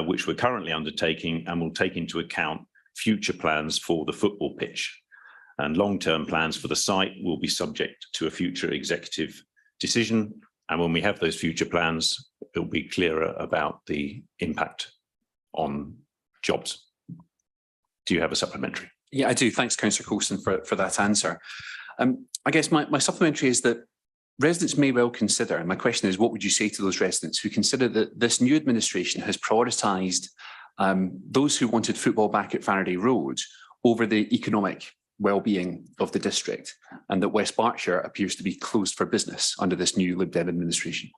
which we're currently undertaking, and will take into account future plans for the football pitch. And long-term plans for the site will be subject to a future executive decision. And when we have those future plans, it'll be clearer about the impact on jobs. Do you have a supplementary? Yeah, I do. Thanks, Councillor Colston, for that answer. I guess my supplementary is that residents may well consider, and my question is, what would you say to those residents who consider that this new administration has prioritised those who wanted football back at Faraday Road over the economic well-being of the district, and that West Berkshire appears to be closed for business under this new Lib Dem administration?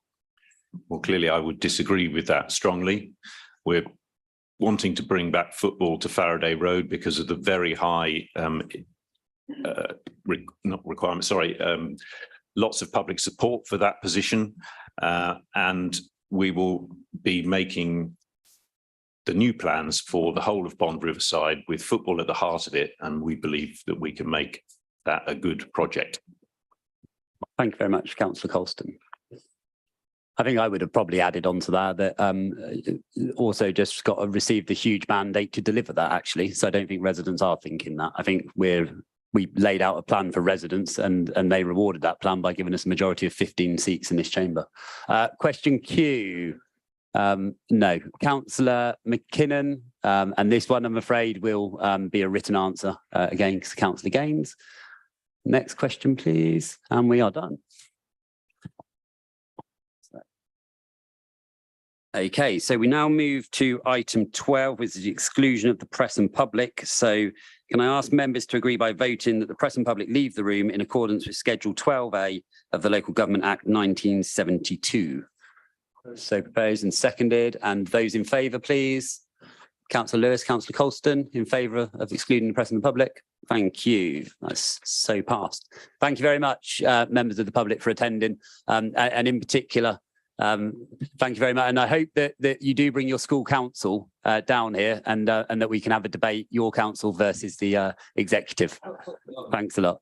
Well, clearly I would disagree with that strongly. We're wanting to bring back football to Faraday Road because of the very high lots of public support for that position, and we will be making the new plans for the whole of Bond Riverside with football at the heart of it, and we believe that we can make that a good project. Thank you very much, Councillor Colston. I think I would have probably added on to that also just received a huge mandate to deliver that, actually. So I don't think residents are thinking that. I think we laid out a plan for residents, and they rewarded that plan by giving us a majority of 15 seats in this chamber. Question Q. No. Councillor McKinnon, and this one, I'm afraid, will be a written answer again, Councillor Gaines. Next question, please. And we are done. Okay, so we now move to item 12, which is the exclusion of the press and public. So can I ask members to agree by voting that the press and public leave the room in accordance with Schedule 12A of the Local Government Act 1972? So proposed and seconded, and those in favour, please. Councillor Lewis, Councillor Colston, in favour of excluding the press and the public? Thank you. That's so passed. Thank you very much, members of the public, for attending, and in particular, thank you very much. And I hope that you do bring your school council down here, and that we can have a debate, your council versus the executive. Thanks a lot.